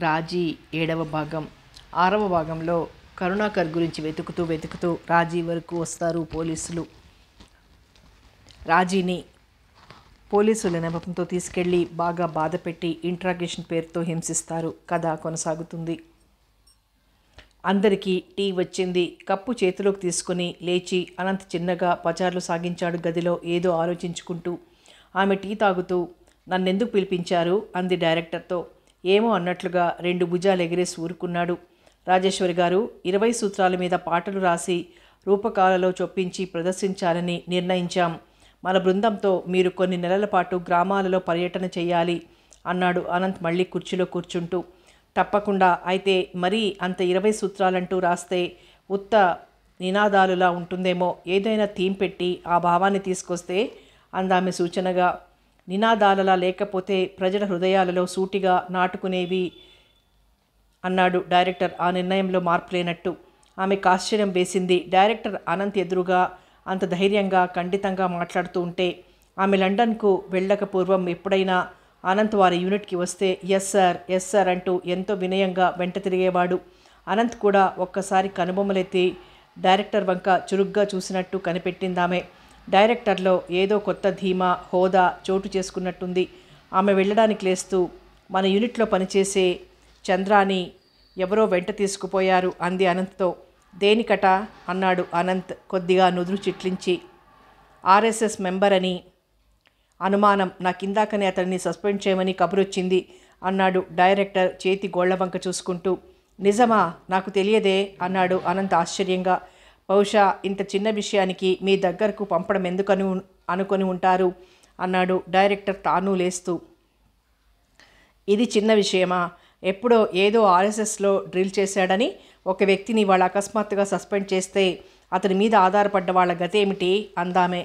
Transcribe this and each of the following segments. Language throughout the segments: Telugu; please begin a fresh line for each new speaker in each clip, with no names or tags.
రాజీ 7వ భాగం. 6వ భాగంలో కరుణాకర్ గురించి వెతుకుతూ రాజీ వరకు వస్తారు పోలీసులు. రాజీని పోలీసుల నెపంతో తీసుకెళ్లి బాగా బాధపెట్టి ఇంట్రాగేషన్ పేరుతో హింసిస్తారు. కథ కొనసాగుతుంది. అందరికీ టీ వచ్చింది. కప్పు చేతిలోకి తీసుకుని లేచి అనంత్ చిన్నగా పచార్లు సాగించాడు గదిలో ఏదో ఆలోచించుకుంటూ. ఆమె టీ తాగుతూ, నన్నెందుకు పిలిపించారు అంది డైరెక్టర్తో. ఏమో అన్నట్లుగా 2 భుజాలు ఎగిరేసి ఊరుకున్నాడు. రాజేశ్వరి గారు 20 సూత్రాల మీద పాటలు రాసి రూపకాలలో చొప్పించి ప్రదర్శించాలని నిర్ణయించాం. మన బృందంతో మీరు కొన్ని నెలల పాటు గ్రామాలలో పర్యటన చేయాలి అన్నాడు అనంత్ మళ్ళీ కుర్చీలో కూర్చుంటూ. తప్పకుండా. అయితే మరీ అంత 20 సూత్రాలంటూ రాస్తే ఉత్త నినాదాలులా ఉంటుందేమో. ఏదైనా థీమ్ పెట్టి ఆ భావాన్ని తీసుకొస్తే అందామె సూచనగా. నినాదాలలా లేకపోతే ప్రజల హృదయాలలో సూటిగా నాటుకునేవి అన్నాడు డైరెక్టర్ ఆ నిర్ణయంలో మార్పు లేనట్టు. ఆమెకు ఆశ్చర్యం వేసింది. డైరెక్టర్ అనంత్ ఎదురుగా అంత ధైర్యంగా ఖండితంగా మాట్లాడుతూ ఉంటే. ఆమె లండన్కు వెళ్ళక పూర్వం ఎప్పుడైనా అనంత్ వారి యూనిట్కి వస్తే ఎస్ సార్ అంటూ ఎంతో వినయంగా వెంట తిరిగేవాడు. అనంత్ కూడా ఒక్కసారి కనుబొమ్మలెత్తి డైరెక్టర్ వంక చురుగ్గా చూసినట్టు కనిపెట్టిందామె. డైరెక్టర్లో ఏదో కొత్త ధీమా, హోదా చోటు చేసుకున్నట్టుంది. ఆమె వెళ్ళడానికి లేస్తూ, మన యూనిట్లో పనిచేసే చంద్రాని ఎవరో వెంట తీసుకుపోయారు అంది అనంత్తో. దేనికట అన్నాడు అనంత్ కొద్దిగా నుదురు చిట్లించి. ఆర్ఎస్ఎస్ మెంబర్ అని అనుమానం. నాకిందాకనే అతన్ని సస్పెండ్ చేయమని కబురొచ్చింది అన్నాడు డైరెక్టర్ చేతి గోళ్ల వంక చూసుకుంటూ. నిజమా? నాకు తెలియదే అన్నాడు అనంత్ ఆశ్చర్యంగా. బహుశా ఇంత చిన్న విషయానికి మీ దగ్గరకు పంపడం ఎందుకని అనుకొని ఉంటారు అన్నాడు డైరెక్టర్ తాను లేస్తూ. ఇది చిన్న విషయమా? ఎప్పుడో ఏదో ఆర్ఎస్ఎస్లో డ్రిల్ చేశాడని ఒక వ్యక్తిని వాళ్ళ అకస్మాత్తుగా సస్పెండ్ చేస్తే అతని మీద ఆధారపడ్డ వాళ్ళ గతేమిటి అందామే.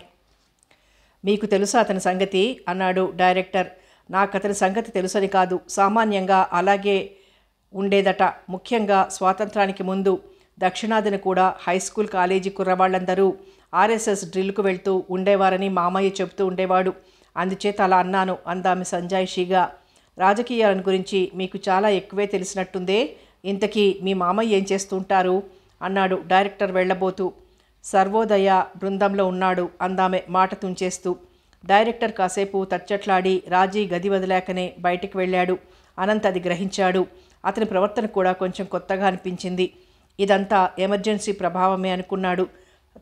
మీకు తెలుసా అతని సంగతి అన్నాడు డైరెక్టర్. నాకు అతని సంగతి తెలుసని కాదు, సామాన్యంగా అలాగే ఉండేదట. ముఖ్యంగా స్వాతంత్రానికి ముందు దక్షిణాదిన కూడా హై స్కూల్ కాలేజీ కుర్రవాళ్ళందరూ ఆర్ఎస్ఎస్ డ్రిల్కు వెళ్తూ ఉండేవారని మామయ్య చెబుతూ ఉండేవాడు. అందుచేత అలా అన్నాను అందామె సంజాయిషీగా. రాజకీయాలను గురించి మీకు చాలా ఎక్కువే తెలిసినట్టుందే. ఇంతకీ మీ మామయ్య ఏం చేస్తుంటారు అన్నాడు డైరెక్టర్ వెళ్ళబోతూ. సర్వోదయ బృందంలో ఉన్నాడు అందామె మాట తుంచేస్తూ. డైరెక్టర్ కాసేపు తచ్చట్లాడి రాజీ గది వదిలాకనే బయటికి వెళ్ళాడు. అనంత్ అది గ్రహించాడు. అతని ప్రవర్తన కూడా కొంచెం కొత్తగా అనిపించింది. ఇదంతా ఎమర్జెన్సీ ప్రభావమే అనుకున్నాడు.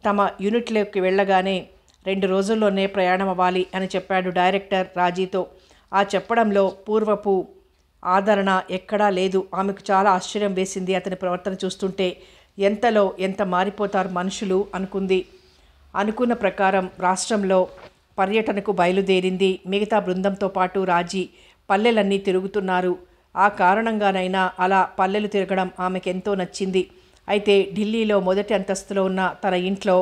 తమ యూనిట్లోకి వెళ్ళగానే 2 రోజుల్లోనే ప్రయాణం అవ్వాలి అని చెప్పాడు డైరెక్టర్ రాజీతో. ఆ చెప్పడంలో పూర్వపు ఆదరణ ఎక్కడా లేదు. ఆమెకు చాలా ఆశ్చర్యం వేసింది అతని ప్రవర్తన చూస్తుంటే. ఎంతలో ఎంత మారిపోతారు మనుషులు అనుకుంది. అనుకున్న ప్రకారం రాష్ట్రంలో పర్యటనకు బయలుదేరింది. మిగతా బృందంతో పాటు రాజీ పల్లెలన్నీ తిరుగుతున్నారు. ఆ కారణంగానైనా అలా పల్లెలు తిరగడం ఆమెకెంతో నచ్చింది. అయితే ఢిల్లీలో మొదటి అంతస్తులో ఉన్న తన ఇంట్లో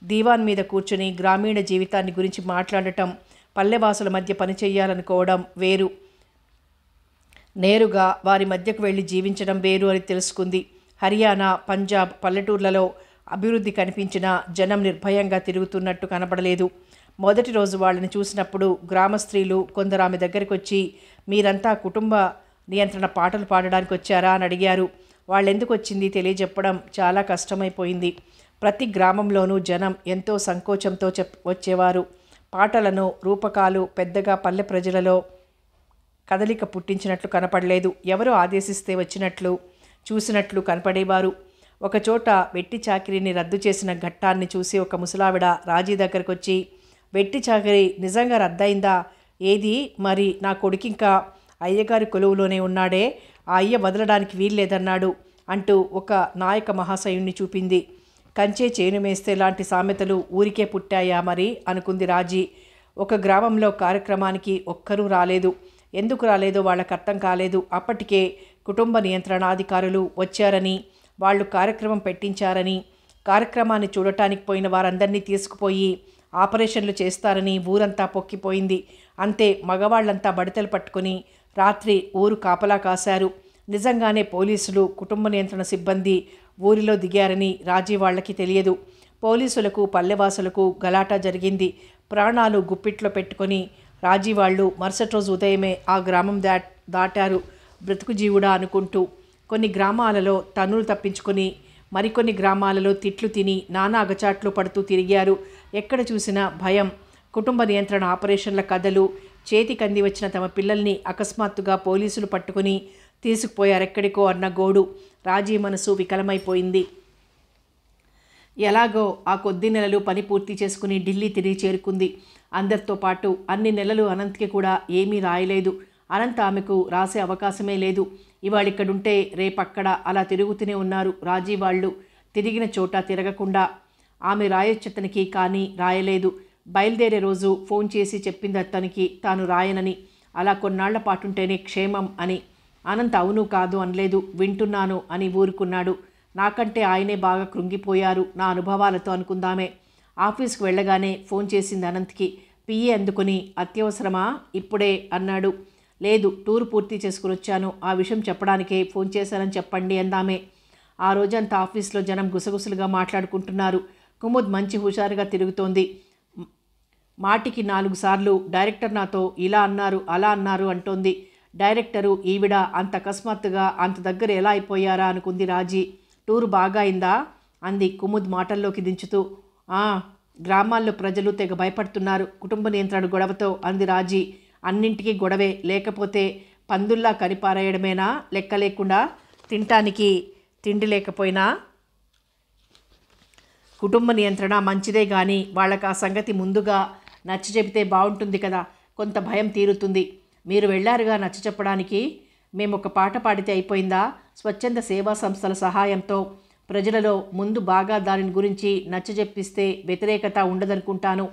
దీవాన్ మీద కూర్చుని గ్రామీణ జీవితాన్ని గురించి మాట్లాడటం, పల్లెవాసుల మధ్య పనిచేయాలనుకోవడం వేరు, నేరుగా వారి మధ్యకు వెళ్ళి జీవించడం వేరు అని తెలుసుకుంది. హర్యానా, పంజాబ్ పల్లెటూర్లలో అభివృద్ధి కనిపించినా జనం నిర్భయంగా తిరుగుతున్నట్టు కనపడలేదు. మొదటి రోజు వాళ్ళని చూసినప్పుడు గ్రామ స్త్రీలు కొందరు ఆమె దగ్గరికి వచ్చి, మీరంతా కుటుంబ నియంత్రణ పాటలు పాడడానికి వచ్చారా అని అడిగారు. వాళ్ళెందుకు వచ్చింది తెలియజెప్పడం చాలా కష్టమైపోయింది. ప్రతి గ్రామంలోనూ జనం ఎంతో సంకోచంతో వచ్చేవారు. పాటలను, రూపకాలు పెద్దగా పల్లె ప్రజలలో కదలిక పుట్టించినట్లు కనపడలేదు. ఎవరో ఆదేశిస్తే వచ్చినట్లు, చూసినట్లు కనపడేవారు. ఒకచోట వెట్టి చాకిరీని రద్దు చేసిన ఘట్టాన్ని చూసి ఒక ముసలావిడ రాజీ దగ్గరకు వచ్చి, వెట్టి చాకిరీ నిజంగా రద్దయిందా? ఏది మరి? నా కొడుకింకా అయ్యగారి కొలువులోనే ఉన్నాడే, ఆ అయ్య వదలడానికి వీల్లేదన్నాడు అంటూ ఒక నాయక మహాశయుణ్ణి చూపింది. కంచే చేను మేస్తే లాంటి సామెతలు ఊరికే పుట్టాయా మరి అనుకుంది రాజీ. ఒక గ్రామంలో కార్యక్రమానికి ఒక్కరూ రాలేదు. ఎందుకు రాలేదో వాళ్ళకు అర్థం కాలేదు. అప్పటికే కుటుంబ నియంత్రణాధికారులు వచ్చారని, వాళ్ళు కార్యక్రమం పెట్టించారని, కార్యక్రమాన్ని చూడటానికి పోయిన వారందరినీ తీసుకుపోయి ఆపరేషన్లు చేస్తారని ఊరంతా పొక్కిపోయింది. అంతే, మగవాళ్లంతా బడితలు పట్టుకుని రాత్రి ఊరు కాపలా కాశారు. నిజంగానే పోలీసులు, కుటుంబ నియంత్రణ సిబ్బంది ఊరిలో దిగారని రాజీ వాళ్ళకి తెలియదు. పోలీసులకు, పల్లెవాసులకు గలాటా జరిగింది. ప్రాణాలు గుప్పిట్లో పెట్టుకొని రాజీ వాళ్ళు మరుసటి రోజు ఉదయమే ఆ గ్రామం దాటారు. బ్రతుకు జీవుడా అనుకుంటూ. కొన్ని గ్రామాలలో తన్నులు తప్పించుకొని మరికొన్ని గ్రామాలలో తిట్లు తిని నానా అగచాట్లు పడుతూ తిరిగారు. ఎక్కడ చూసినా భయం, కుటుంబ నియంత్రణ ఆపరేషన్ల కథలు. చేతికంది వచ్చిన తమ పిల్లల్ని అకస్మాత్తుగా పోలీసులు పట్టుకుని తీసుకుపోయారెక్కడికో అన్న గోడు. రాజీ మనసు వికలమైపోయింది. ఎలాగో ఆ కొద్ది నెలలు పని పూర్తి చేసుకుని ఢిల్లీ తిరిగి చేరుకుంది. అందరితో పాటు అన్ని నెలలు అనంత్కి కూడా ఏమీ రాయలేదు. అనంత్ ఆమెకు రాసే అవకాశమే లేదు. ఇవాళిక్కడుంటే రేపక్కడ అలా తిరుగుతూనే ఉన్నారు రాజీ వాళ్ళు, తిరిగిన చోట తిరగకుండా. ఆమె రాయొచ్చతనికి, కానీ రాయలేదు. బయలుదేరే రోజు ఫోన్ చేసి చెప్పింది అతనికి తాను రాయనని, అలా కొన్నాళ్ల పాటుంటేనే క్షేమం అని. అనంత్ అవును కాదు అనలేదు, వింటున్నాను అని ఊరుకున్నాడు. నాకంటే ఆయనే బాగా కృంగిపోయారు నా అనుభవాలతో అనుకుందామే. ఆఫీస్కి వెళ్ళగానే ఫోన్ చేసింది అనంత్కి. పిఏ అందుకుని అత్యవసరమా ఇప్పుడే అన్నాడు. లేదు, టూర్ పూర్తి చేసుకుని వచ్చాను, ఆ విషయం చెప్పడానికే ఫోన్ చేశానని చెప్పండి అందామే. ఆ రోజంతా ఆఫీస్లో జనం గుసగుసలుగా మాట్లాడుకుంటున్నారు. కుముద్ మంచి హుషారుగా తిరుగుతోంది. మాటికి 4 సార్లు డైరెక్టర్ నాతో ఇలా అన్నారు అలా అన్నారు అంటోంది. డైరెక్టరు ఈవిడ అంత అకస్మాత్తుగా అంత దగ్గర ఎలా అయిపోయారా అనుకుంది రాజీ. టూరు బాగా అయిందా అంది కుముద్ మాటల్లోకి దించుతూ. గ్రామాల్లో ప్రజలు తెగ భయపడుతున్నారు కుటుంబ నియంత్రణ గొడవతో అంది రాజీ. అన్నింటికీ గొడవే, లేకపోతే పందుల్లా కనిపారేయడమేనా లెక్క లేకుండా? తినటానికి తిండి లేకపోయినా కుటుంబ నియంత్రణ మంచిదే, కానీ వాళ్ళకి ఆ సంగతి ముందుగా నచ్చ చెబితే బాగుంటుంది కదా, కొంత భయం తీరుతుంది. మీరు వెళ్ళారుగా నచ్చ చెప్పడానికి. మేము ఒక పాట పాడితే అయిపోయిందా? స్వచ్ఛంద సేవా సంస్థల సహాయంతో ప్రజలలో ముందు బాగా దాని గురించి నచ్చజెప్పిస్తే వ్యతిరేకత ఉండదనుకుంటాను.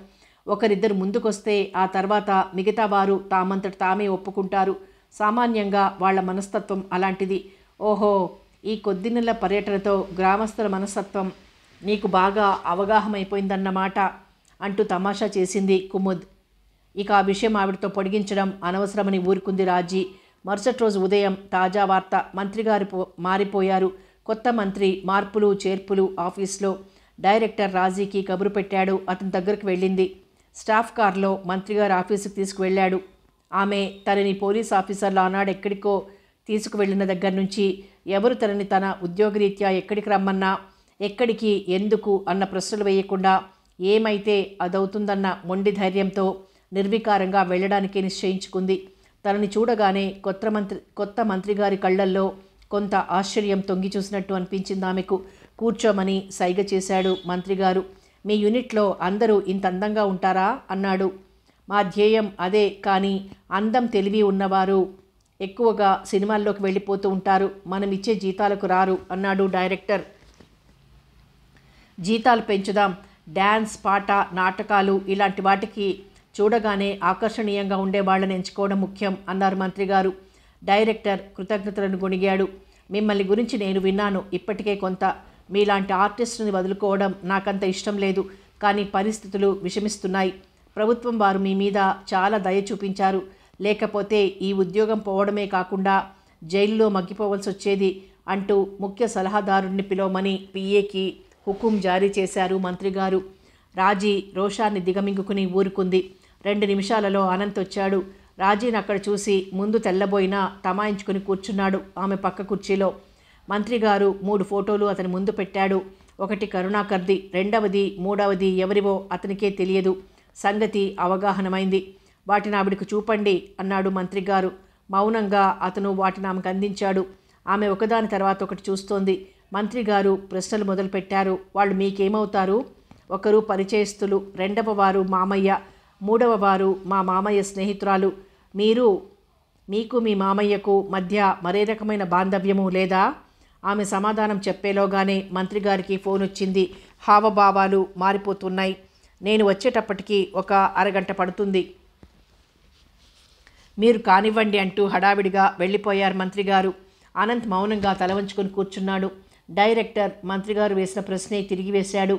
ఒకరిద్దరు ముందుకొస్తే ఆ తర్వాత మిగతా వారు తామంతట తామే ఒప్పుకుంటారు. సామాన్యంగా వాళ్ళ మనస్తత్వం అలాంటిది. ఓహో, ఈ కొద్ది నెలల పర్యటనతో గ్రామస్తుల మనస్తత్వం నీకు బాగా అవగాహమైపోయిందన్నమాట అంటూ తమాషా చేసింది కుముద్. ఇక ఆ విషయం ఆవిడతో పొడిగించడం అనవసరమని ఊరుకుంది రాజీ. మరుసటి రోజు ఉదయం తాజా వార్త. మంత్రిగారు మారిపోయారు. కొత్త మంత్రి, మార్పులు చేర్పులు ఆఫీస్లో. డైరెక్టర్ రాజీకి కబురు పెట్టాడు. అతని దగ్గరికి వెళ్ళింది. స్టాఫ్ కార్లో మంత్రిగారు ఆఫీసుకు తీసుకువెళ్ళాడు. ఆమె తనని పోలీస్ ఆఫీసర్లు ఆనాడు ఎక్కడికో తీసుకువెళ్ళిన దగ్గర నుంచి ఎవరు తనని తన ఉద్యోగరీత్యా ఎక్కడికి రమ్మన్నా, ఎక్కడికి, ఎందుకు అన్న ప్రశ్నలు వేయకుండా ఏమైతే అదవుతుందన్న మొండి ధైర్యంతో నిర్వికారంగా వెళ్ళడానికి నిశ్చయించుకుంది. తనని చూడగానే కొత్త మంత్రి గారి కళ్ళల్లో కొంత ఆశ్చర్యం తొంగి చూసినట్టు అనిపించింది ఆమెకు. కూర్చోమని సైగ చేశాడు మంత్రిగారు. మీ యూనిట్లో అందరూ ఇంత అందంగా ఉంటారా అన్నాడు. మా ధ్యేయం అదే, కానీ అందం తెలివి ఉన్నవారు ఎక్కువగా సినిమాల్లోకి వెళ్ళిపోతూ ఉంటారు, మనం ఇచ్చే జీతాలకు రారు అన్నాడు డైరెక్టర్. జీతాలు పెంచుదాం, డ్యాన్స్, పాట, నాటకాలు ఇలాంటి వాటికి చూడగానే ఆకర్షణీయంగా ఉండే వాళ్ళని ఎంచుకోవడం ముఖ్యం అన్నారు మంత్రిగారు. డైరెక్టర్ కృతజ్ఞతలను గొణిగాడు. మిమ్మల్ని గురించి నేను విన్నాను ఇప్పటికే కొంత. మీలాంటి ఆర్టిస్టుని వదులుకోవడం నాకంత ఇష్టం లేదు, కానీ పరిస్థితులు విషమిస్తున్నాయి. ప్రభుత్వం వారు మీ మీద చాలా దయ చూపించారు, లేకపోతే ఈ ఉద్యోగం పోవడమే కాకుండా జైలులో మగ్గిపోవలసి వచ్చేది అంటూ ముఖ్య సలహాదారుణ్ణి పిలవమని పిఏకి హుకుం జారీ చేశారు మంత్రిగారు. రాజీ రోషాన్ని దిగమింగుకుని ఊరుకుంది. 2 నిమిషాలలో అనంత్ వచ్చాడు. రాజీని అక్కడ చూసి ముందు తెల్లబోయినా తమాయించుకుని కూర్చున్నాడు ఆమె పక్క కుర్చీలో. మంత్రిగారు 3 ఫోటోలు అతని ముందు పెట్టాడు. ఒకటి కరుణాకర్ది, రెండవది, మూడవది ఎవరివో అతనికే తెలియదు. సంగతి అవగాహనమైంది. వాటిని ఆవిడకు చూపండి అన్నాడు మంత్రిగారు. మౌనంగా అతను వాటిని ఆమెకు అందించాడు. ఆమె ఒకదాని తర్వాత ఒకటి చూస్తోంది. మంత్రిగారు ప్రశ్నలు మొదలుపెట్టారు. వాళ్ళు మీకేమవుతారు? ఒకరు పరిచయస్తులు, రెండవ వారు మామయ్య, మూడవ వారు మా మామయ్య స్నేహితురాలు. మీకు మీ మామయ్యకు మధ్య మరే రకమైన బాంధవ్యము లేదా? ఆమె సమాధానం చెప్పేలోగానే మంత్రిగారికి ఫోన్ వచ్చింది. హావభావాలు మారిపోతున్నాయి. నేను వచ్చేటప్పటికి ఒక అరగంట పడుతుంది, మీరు కానివ్వండి అంటూ హడావిడిగా వెళ్ళిపోయారు మంత్రిగారు. అనంత్ మౌనంగా తల వంచుకొని కూర్చున్నాడు. డైరెక్టర్ మంత్రిగారు వేసిన ప్రశ్నే తిరిగి వేశాడు.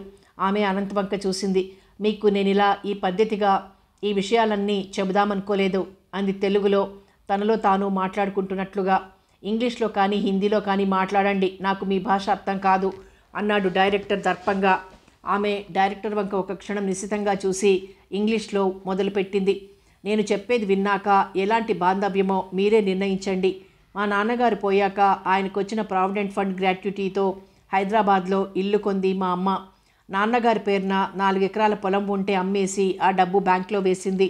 ఆమె అనంత్ వంక చూసింది. మీకు నేనిలా ఈ పద్ధతిగా ఈ విషయాలన్నీ చెబుదామనుకోలేదు అంది తెలుగులో తనలో తాను మాట్లాడుకుంటున్నట్లుగా. ఇంగ్లీష్లో కానీ హిందీలో కానీ మాట్లాడండి, నాకు మీ భాష అర్థం కాదు అన్నాడు డైరెక్టర్ దర్పంగా. ఆమె డైరెక్టర్ వంక ఒక క్షణం నిశితంగా చూసి ఇంగ్లీష్లో మొదలుపెట్టింది. నేను చెప్పేది విన్నాక ఎలాంటి బాంధవ్యమో మీరే నిర్ణయించండి. మా నాన్నగారు పోయాక ఆయనకొచ్చిన ప్రావిడెంట్ ఫండ్ గ్రాట్యుటీతో హైదరాబాద్లో ఇల్లు కొంది మా అమ్మ. నాన్నగారి పేరున 4 ఎకరాల పొలం ఉంటే అమ్మేసి ఆ డబ్బు బ్యాంక్లో వేసింది.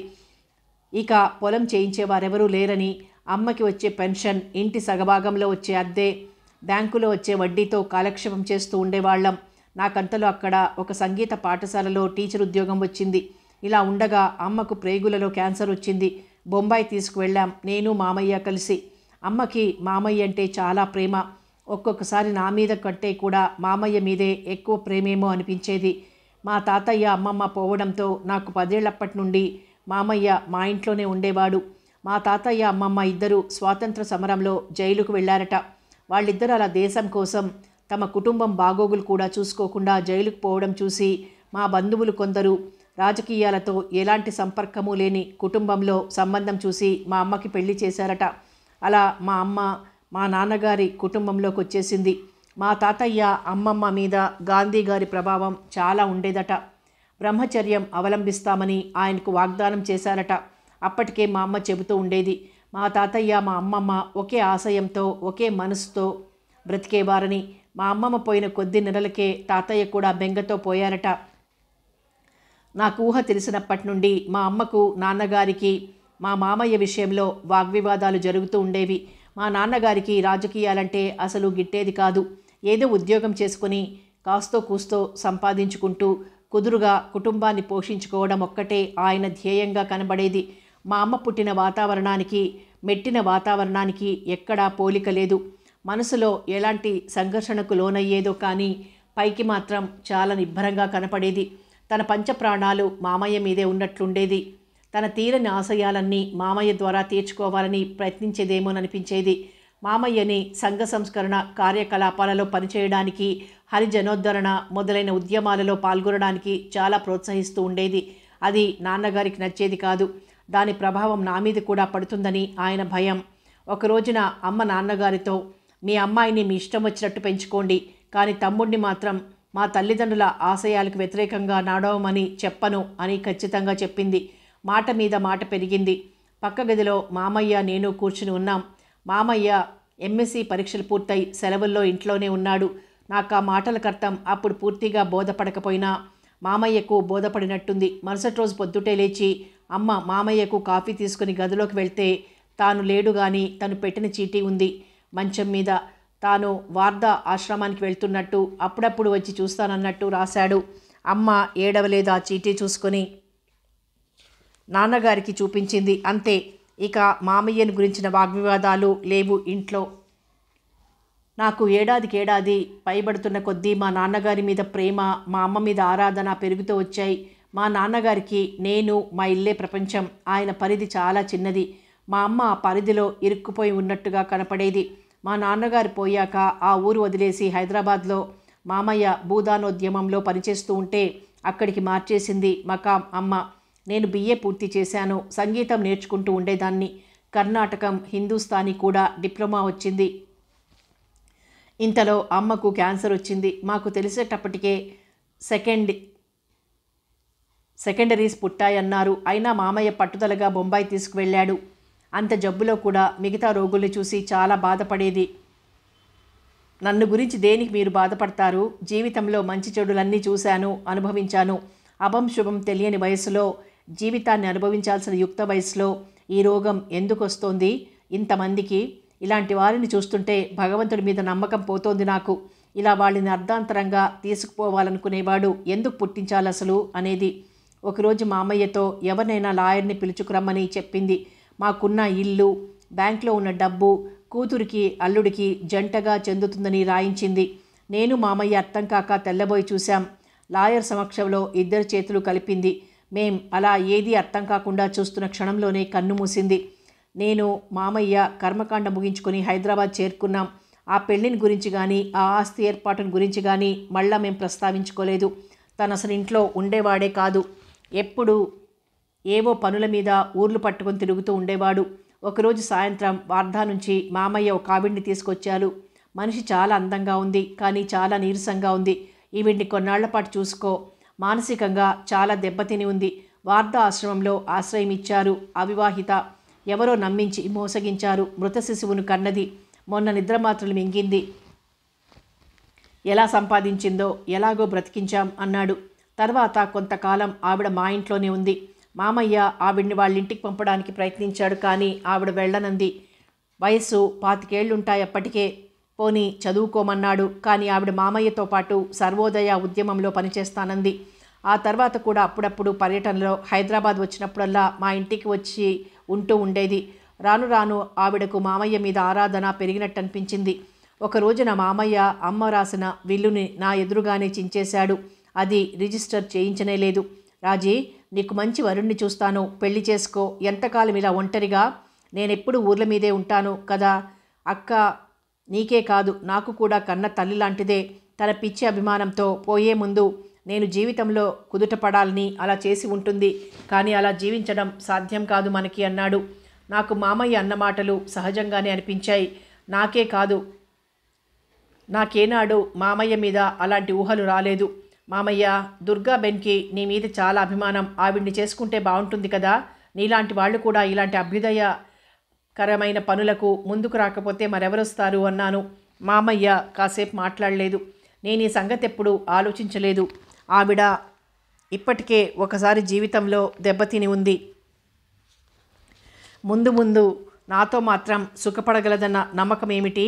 ఇక పొలం చేయించేవారెవరూ లేరని అమ్మకి వచ్చే పెన్షన్, ఇంటి సగభాగంలో వచ్చే అద్దె, బ్యాంకులో వచ్చే వడ్డీతో కాలక్షేపం చేస్తూ ఉండేవాళ్ళం. నాకంతలో అక్కడ ఒక సంగీత పాఠశాలలో టీచర్ ఉద్యోగం వచ్చింది. ఇలా ఉండగా అమ్మకు ప్రేగులలో క్యాన్సర్ వచ్చింది. బొంబాయి తీసుకువెళ్ళాం, నేను మామయ్య కలిసి. అమ్మకి మామయ్య అంటే చాలా ప్రేమ. ఒక్కొక్కసారి నా మీద కంటే కూడా మామయ్య మీదే ఎక్కువ ప్రేమేమో అనిపించేది. మా తాతయ్య అమ్మమ్మ పోవడంతో నాకు 10 ఏళ్లప్పటి నుండి మామయ్య మా ఇంట్లోనే ఉండేవాడు. మా తాతయ్య అమ్మమ్మ ఇద్దరు స్వాతంత్ర సమరంలో జైలుకు వెళ్ళారట. వాళ్ళిద్దరూ అలా దేశం కోసం తమ కుటుంబం బాగోగులు కూడా చూసుకోకుండా జైలుకు పోవడం చూసి మా బంధువులు కొందరు రాజకీయాలతో ఎలాంటి సంపర్కము లేని కుటుంబంలో సంబంధం చూసి మా అమ్మకి పెళ్లి చేశారట. అలా మా అమ్మ మా నాన్నగారి కుటుంబంలోకి వచ్చేసింది. మా తాతయ్య అమ్మమ్మ మీద గాంధీ గారి ప్రభావం చాలా ఉండేదట. బ్రహ్మచర్యం అవలంబిస్తామని ఆయనకు వాగ్దానం చేశారట. అప్పటికే మా అమ్మ చెబుతూ ఉండేది, మా తాతయ్య మా అమ్మమ్మ ఒకే ఆశయంతో ఒకే మనసుతో బ్రతికేవారని. మా అమ్మమ్మ పోయిన కొద్ది నెలలకే తాతయ్య కూడా బెంగతో పోయారట. నాకు ఊహ తెలిసినప్పటి నుండి మా అమ్మకు నాన్నగారికి మా మామయ్య విషయంలో వాగ్వివాదాలు జరుగుతూ ఉండేవి. మా నాన్నగారికి రాజకీయాలంటే అసలు గిట్టేది కాదు. ఏదో ఉద్యోగం చేసుకుని కాస్తో కూస్తో సంపాదించుకుంటూ కుదురుగా కుటుంబాన్ని పోషించుకోవడం ఒక్కటే ఆయన ధ్యేయంగా కనబడేది. మా అమ్మ పుట్టిన వాతావరణానికి మెట్టిన వాతావరణానికి ఎక్కడా పోలిక లేదు. మనసులో ఎలాంటి సంఘర్షణకు లోనయ్యేదో కానీ పైకి మాత్రం చాలా నిబ్బరంగా కనపడేది. తన పంచప్రాణాలు మామయ్య మీదే ఉన్నట్లుండేది. తన తీరని ఆశయాలన్నీ మామయ్య ద్వారా తీర్చుకోవాలని ప్రయత్నించేదేమోననిపించేది. మామయ్యని సంఘ సంస్కరణ కార్యకలాపాలలో పనిచేయడానికి, హరిజనోద్ధరణ మొదలైన ఉద్యమాలలో పాల్గొనడానికి చాలా ప్రోత్సహిస్తూ ఉండేది. అది నాన్నగారికి నచ్చేది కాదు. దాని ప్రభావం నా మీద కూడా పడుతుందని ఆయన భయం. ఒక రోజున అమ్మ నాన్నగారితో, మీ అమ్మాయిని మీ ఇష్టం వచ్చినట్టు పెంచుకోండి, కానీ తమ్ముడిని మాత్రం మా తల్లిదండ్రుల ఆశయాలకు వ్యతిరేకంగా నడవమని చెప్పను అని ఖచ్చితంగా చెప్పింది. మాట మీద మాట పెరిగింది. పక్క గదిలో మామయ్య నేను కూర్చుని ఉన్నాం. మామయ్య ఎంఎస్సి పరీక్షలు పూర్తయి సెలవుల్లో ఇంట్లోనే ఉన్నాడు. నాకు ఆ మాటల అర్థం అప్పుడు పూర్తిగా బోధపడకపోయినా మామయ్యకు బోధపడినట్టుంది. మరుసటి రోజు పొద్దుటే లేచి అమ్మ మామయ్యకు కాఫీ తీసుకుని గదిలోకి వెళ్తే తాను లేడు గాని తను పెట్టిన చీటీ ఉంది మంచం మీద. తాను వార్ధా ఆశ్రమానికి వెళ్తున్నట్టు, అప్పుడప్పుడు వచ్చి చూస్తానన్నట్టు రాశాడు. అమ్మ ఏడవలేదు. ఆ చీటీ చూసుకొని నాన్నగారికి చూపించింది. అంతే, ఇక మామయ్యను గురించిన వాగ్వివాదాలు లేవు ఇంట్లో. నాకు ఏడాదికేడాది పైబడుతున్న కొద్దీ మా నాన్నగారి మీద ప్రేమ, మా అమ్మ మీద ఆరాధన పెరుగుతూ వచ్చాయి. మా నాన్నగారికి నేను మా ఇల్లే ప్రపంచం. ఆయన పరిధి చాలా చిన్నది. మా అమ్మ ఆ పరిధిలో ఇరుక్కుపోయి ఉన్నట్టుగా కనపడేది. మా నాన్నగారు పోయాక ఆ ఊరు వదిలేసి హైదరాబాద్లో మామయ్య భూదానోద్యమంలో పనిచేస్తూ ఉంటే అక్కడికి మార్చేసింది మకాం అమ్మ. నేను బిఏ పూర్తి చేశాను. సంగీతం నేర్చుకుంటూ ఉండేదాన్ని. కర్ణాటకం, హిందూస్థానీ కూడా డిప్లొమా వచ్చింది. ఇంతలో అమ్మకు క్యాన్సర్ వచ్చింది. మాకు తెలిసేటప్పటికే సెకండరీస్ పుట్టాయన్నారు. అయినా మామయ్య పట్టుదలగా బొంబాయి తీసుకువెళ్ళాడు. అంత జబ్బులో కూడా మిగతా రోగుల్ని చూసి చాలా బాధపడేది. నన్ను గురించి దేనికి మీరు బాధపడతారు? జీవితంలో మంచి చెడులన్నీ చూశాను, అనుభవించాను. అభం శుభం తెలియని వయసులో, జీవితాన్ని అనుభవించాల్సిన యుక్త వయసులో ఈ రోగం ఎందుకు వస్తోంది ఇంతమందికి? ఇలాంటి వారిని చూస్తుంటే భగవంతుడి మీద నమ్మకం పోతోంది నాకు. ఇలా వాళ్ళని అర్ధాంతరంగా తీసుకుపోవాలనుకునేవాడు ఎందుకు పుట్టించాలి అసలు అనేది. ఒకరోజు మామయ్యతో ఎవరినైనా లాయర్ని పిలుచుకురమ్మని చెప్పింది. మాకున్న ఇల్లు, బ్యాంక్లో ఉన్న డబ్బు కూతురికి అల్లుడికి జంటగా చెందుతుందని రాయించింది. నేను మామయ్య అర్థం కాక తెల్లబోయి చూశాం. లాయర్ సమక్షంలో ఇద్దరు చేతులు కలిపింది. మేం అలా ఏదీ అర్థం కాకుండా చూస్తున్న క్షణంలోనే కన్ను మూసింది. నేను మామయ్య కర్మకాండ ముగించుకొని హైదరాబాద్ చేరుకున్నాం. ఆ పెళ్లిని గురించి కానీ ఆ ఆస్తి ఏర్పాటుని గురించి కానీ మళ్ళా మేం ప్రస్తావించుకోలేదు. తను అసలు ఇంట్లో ఉండేవాడే కాదు. ఎప్పుడు ఏవో పనుల మీద ఊర్లు పట్టుకొని తిరుగుతూ ఉండేవాడు. ఒకరోజు సాయంత్రం వార్ధా నుంచి మామయ్య ఒక ఆవిడ్ని తీసుకొచ్చారు. మనిషి చాలా అందంగా ఉంది, కానీ చాలా నీరసంగా ఉంది. ఈవిడ్ని కొన్నాళ్ల పాటు చూసుకో, మానసికంగా చాలా దెబ్బతిని ఉంది. వార్ధా ఆశ్రమంలో ఆశ్రయం ఇచ్చారు. అవివాహిత. ఎవరో నమ్మించి మోసగించారు. మృత శిశువును కన్నది. మొన్న నిద్రమాత్రలు మింగింది. ఎలా సంపాదించిందో ఎలాగో బ్రతికించాం అన్నాడు. తర్వాత కొంతకాలం ఆవిడ మా ఇంట్లోనే ఉంది. మామయ్య ఆవిడ్ని వాళ్ళ ఇంటికి పంపడానికి ప్రయత్నించాడు. కానీ ఆవిడ వెళ్ళనంది. వయస్సు 25 ఏళ్లుంటాయి అప్పటికే. పోనీ చదువుకోమన్నాడు. కానీ ఆవిడ మామయ్యతో పాటు సర్వోదయ ఉద్యమంలో పనిచేస్తానంది. ఆ తర్వాత కూడా అప్పుడప్పుడు పర్యటనలో హైదరాబాద్ వచ్చినప్పుడల్లా మా ఇంటికి వచ్చి ఉంటూ ఉండేది. రాను రాను ఆవిడకు మామయ్య మీద ఆరాధన పెరిగినట్టు అనిపించింది. ఒక రోజున మామయ్య అమ్మ రాసిన విల్లుని నా ఎదురుగానే చించేశాడు. అది రిజిస్టర్ చేయించనే లేదు. రాజీ, నీకు మంచి వరుణ్ణి చూస్తాను, పెళ్లి చేసుకో. ఎంతకాలం ఇలా ఒంటరిగా? నేనెప్పుడు ఊర్ల మీదే ఉంటాను కదా. అక్క నీకే కాదు నాకు కూడా కన్న తల్లి లాంటిదే. తన పిచ్చి అభిమానంతో పోయే ముందు నేను జీవితంలో కుదుటపడాలని అలా చేసి ఉంటుంది. కానీ అలా జీవించడం సాధ్యం కాదు మనకి అన్నాడు. నాకు మామయ్య అన్న మాటలు సహజంగానే అనిపించాయి. నాకే కాదు, నాకేనాడు మామయ్య మీద అలాంటి ఊహలు రాలేదు. మామయ్య, దుర్గాబెన్కి నీ మీద చాలా అభిమానం. ఆవిడ్ని చేసుకుంటే బాగుంటుంది కదా. నీలాంటి వాళ్ళు కూడా ఇలాంటి అభ్యుదయకరమైన పనులకు ముందుకు రాకపోతే మరెవరొస్తారు అన్నాను. మామయ్య కాసేపు మాట్లాడలేదు. నేను ఈ సంగతి ఎప్పుడు ఆలోచించలేదు. ఆవిడ ఇప్పటికే ఒకసారి జీవితంలో దెబ్బతిని ఉంది. ముందు ముందు నాతో మాత్రం సుఖపడగలదన్న నమ్మకం ఏమిటి?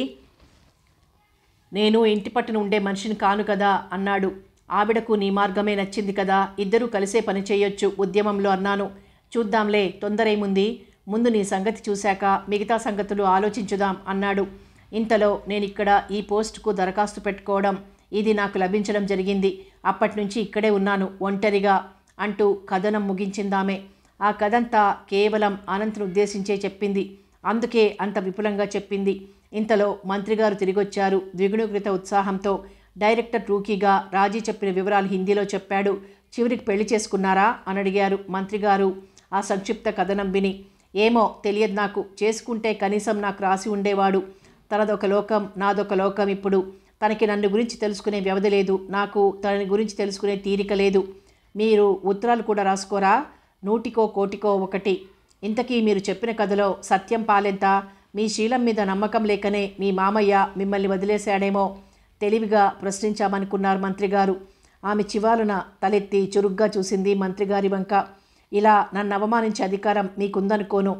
నేను ఇంటి పట్టున ఉండే మనిషిని కాను కదా అన్నాడు. ఆవిడకు నీ మార్గమే నచ్చింది కదా, ఇద్దరూ కలిసే పని చేయొచ్చు ఉద్యమంలో అన్నాను. చూద్దాంలే, తొందరేముంది, ముందు నీ సంగతి చూశాక మిగతా సంగతులు ఆలోచించుదాం అన్నాడు. ఇంతలో నేనిక్కడ ఈ పోస్టుకు దరఖాస్తు పెట్టుకోవడం, ఇది నాకు లభించడం జరిగింది. అప్పటి నుంచి ఇక్కడే ఉన్నాను ఒంటరిగా అంటూ కథనం ముగించిందామె. ఆ కథంతా కేవలం అనంతను ఉద్దేశించే చెప్పింది. అందుకే అంత విపులంగా చెప్పింది. ఇంతలో మంత్రిగారు తిరిగొచ్చారు. ద్విగుణీకృత ఉత్సాహంతో డైరెక్టర్ రూకీగా రాజీ చెప్పిన వివరాలు హిందీలో చెప్పాడు. చివరికి పెళ్లి చేసుకున్నారా అని అడిగారు మంత్రిగారు ఆ సంక్షిప్త కథనం విని. ఏమో తెలియదు నాకు. చేసుకుంటే కనీసం నాకు రాసి ఉండేవాడు. తనదొక లోకం, నాదొక లోకం. ఇప్పుడు తనకి నన్ను గురించి తెలుసుకునే వ్యవధి లేదు. నాకు తనని గురించి తెలుసుకునే తీరిక లేదు. మీరు ఉత్తరాలు కూడా రాసుకోరా? 100కో 1,00,00,000 ఒకటి. ఇంతకీ మీరు చెప్పిన కథలో సత్యం పాలెంత? మీ శీలం మీద నమ్మకం లేకనే మీ మామయ్య మిమ్మల్ని వదిలేశాడేమో తెలివిగా ప్రశ్నించామనుకున్నారు మంత్రిగారు. ఆమె చివాలున తలెత్తి చురుగ్గా చూసింది మంత్రిగారి వంక. ఇలా నన్ను అవమానించే అధికారం మీకుందనుకోను.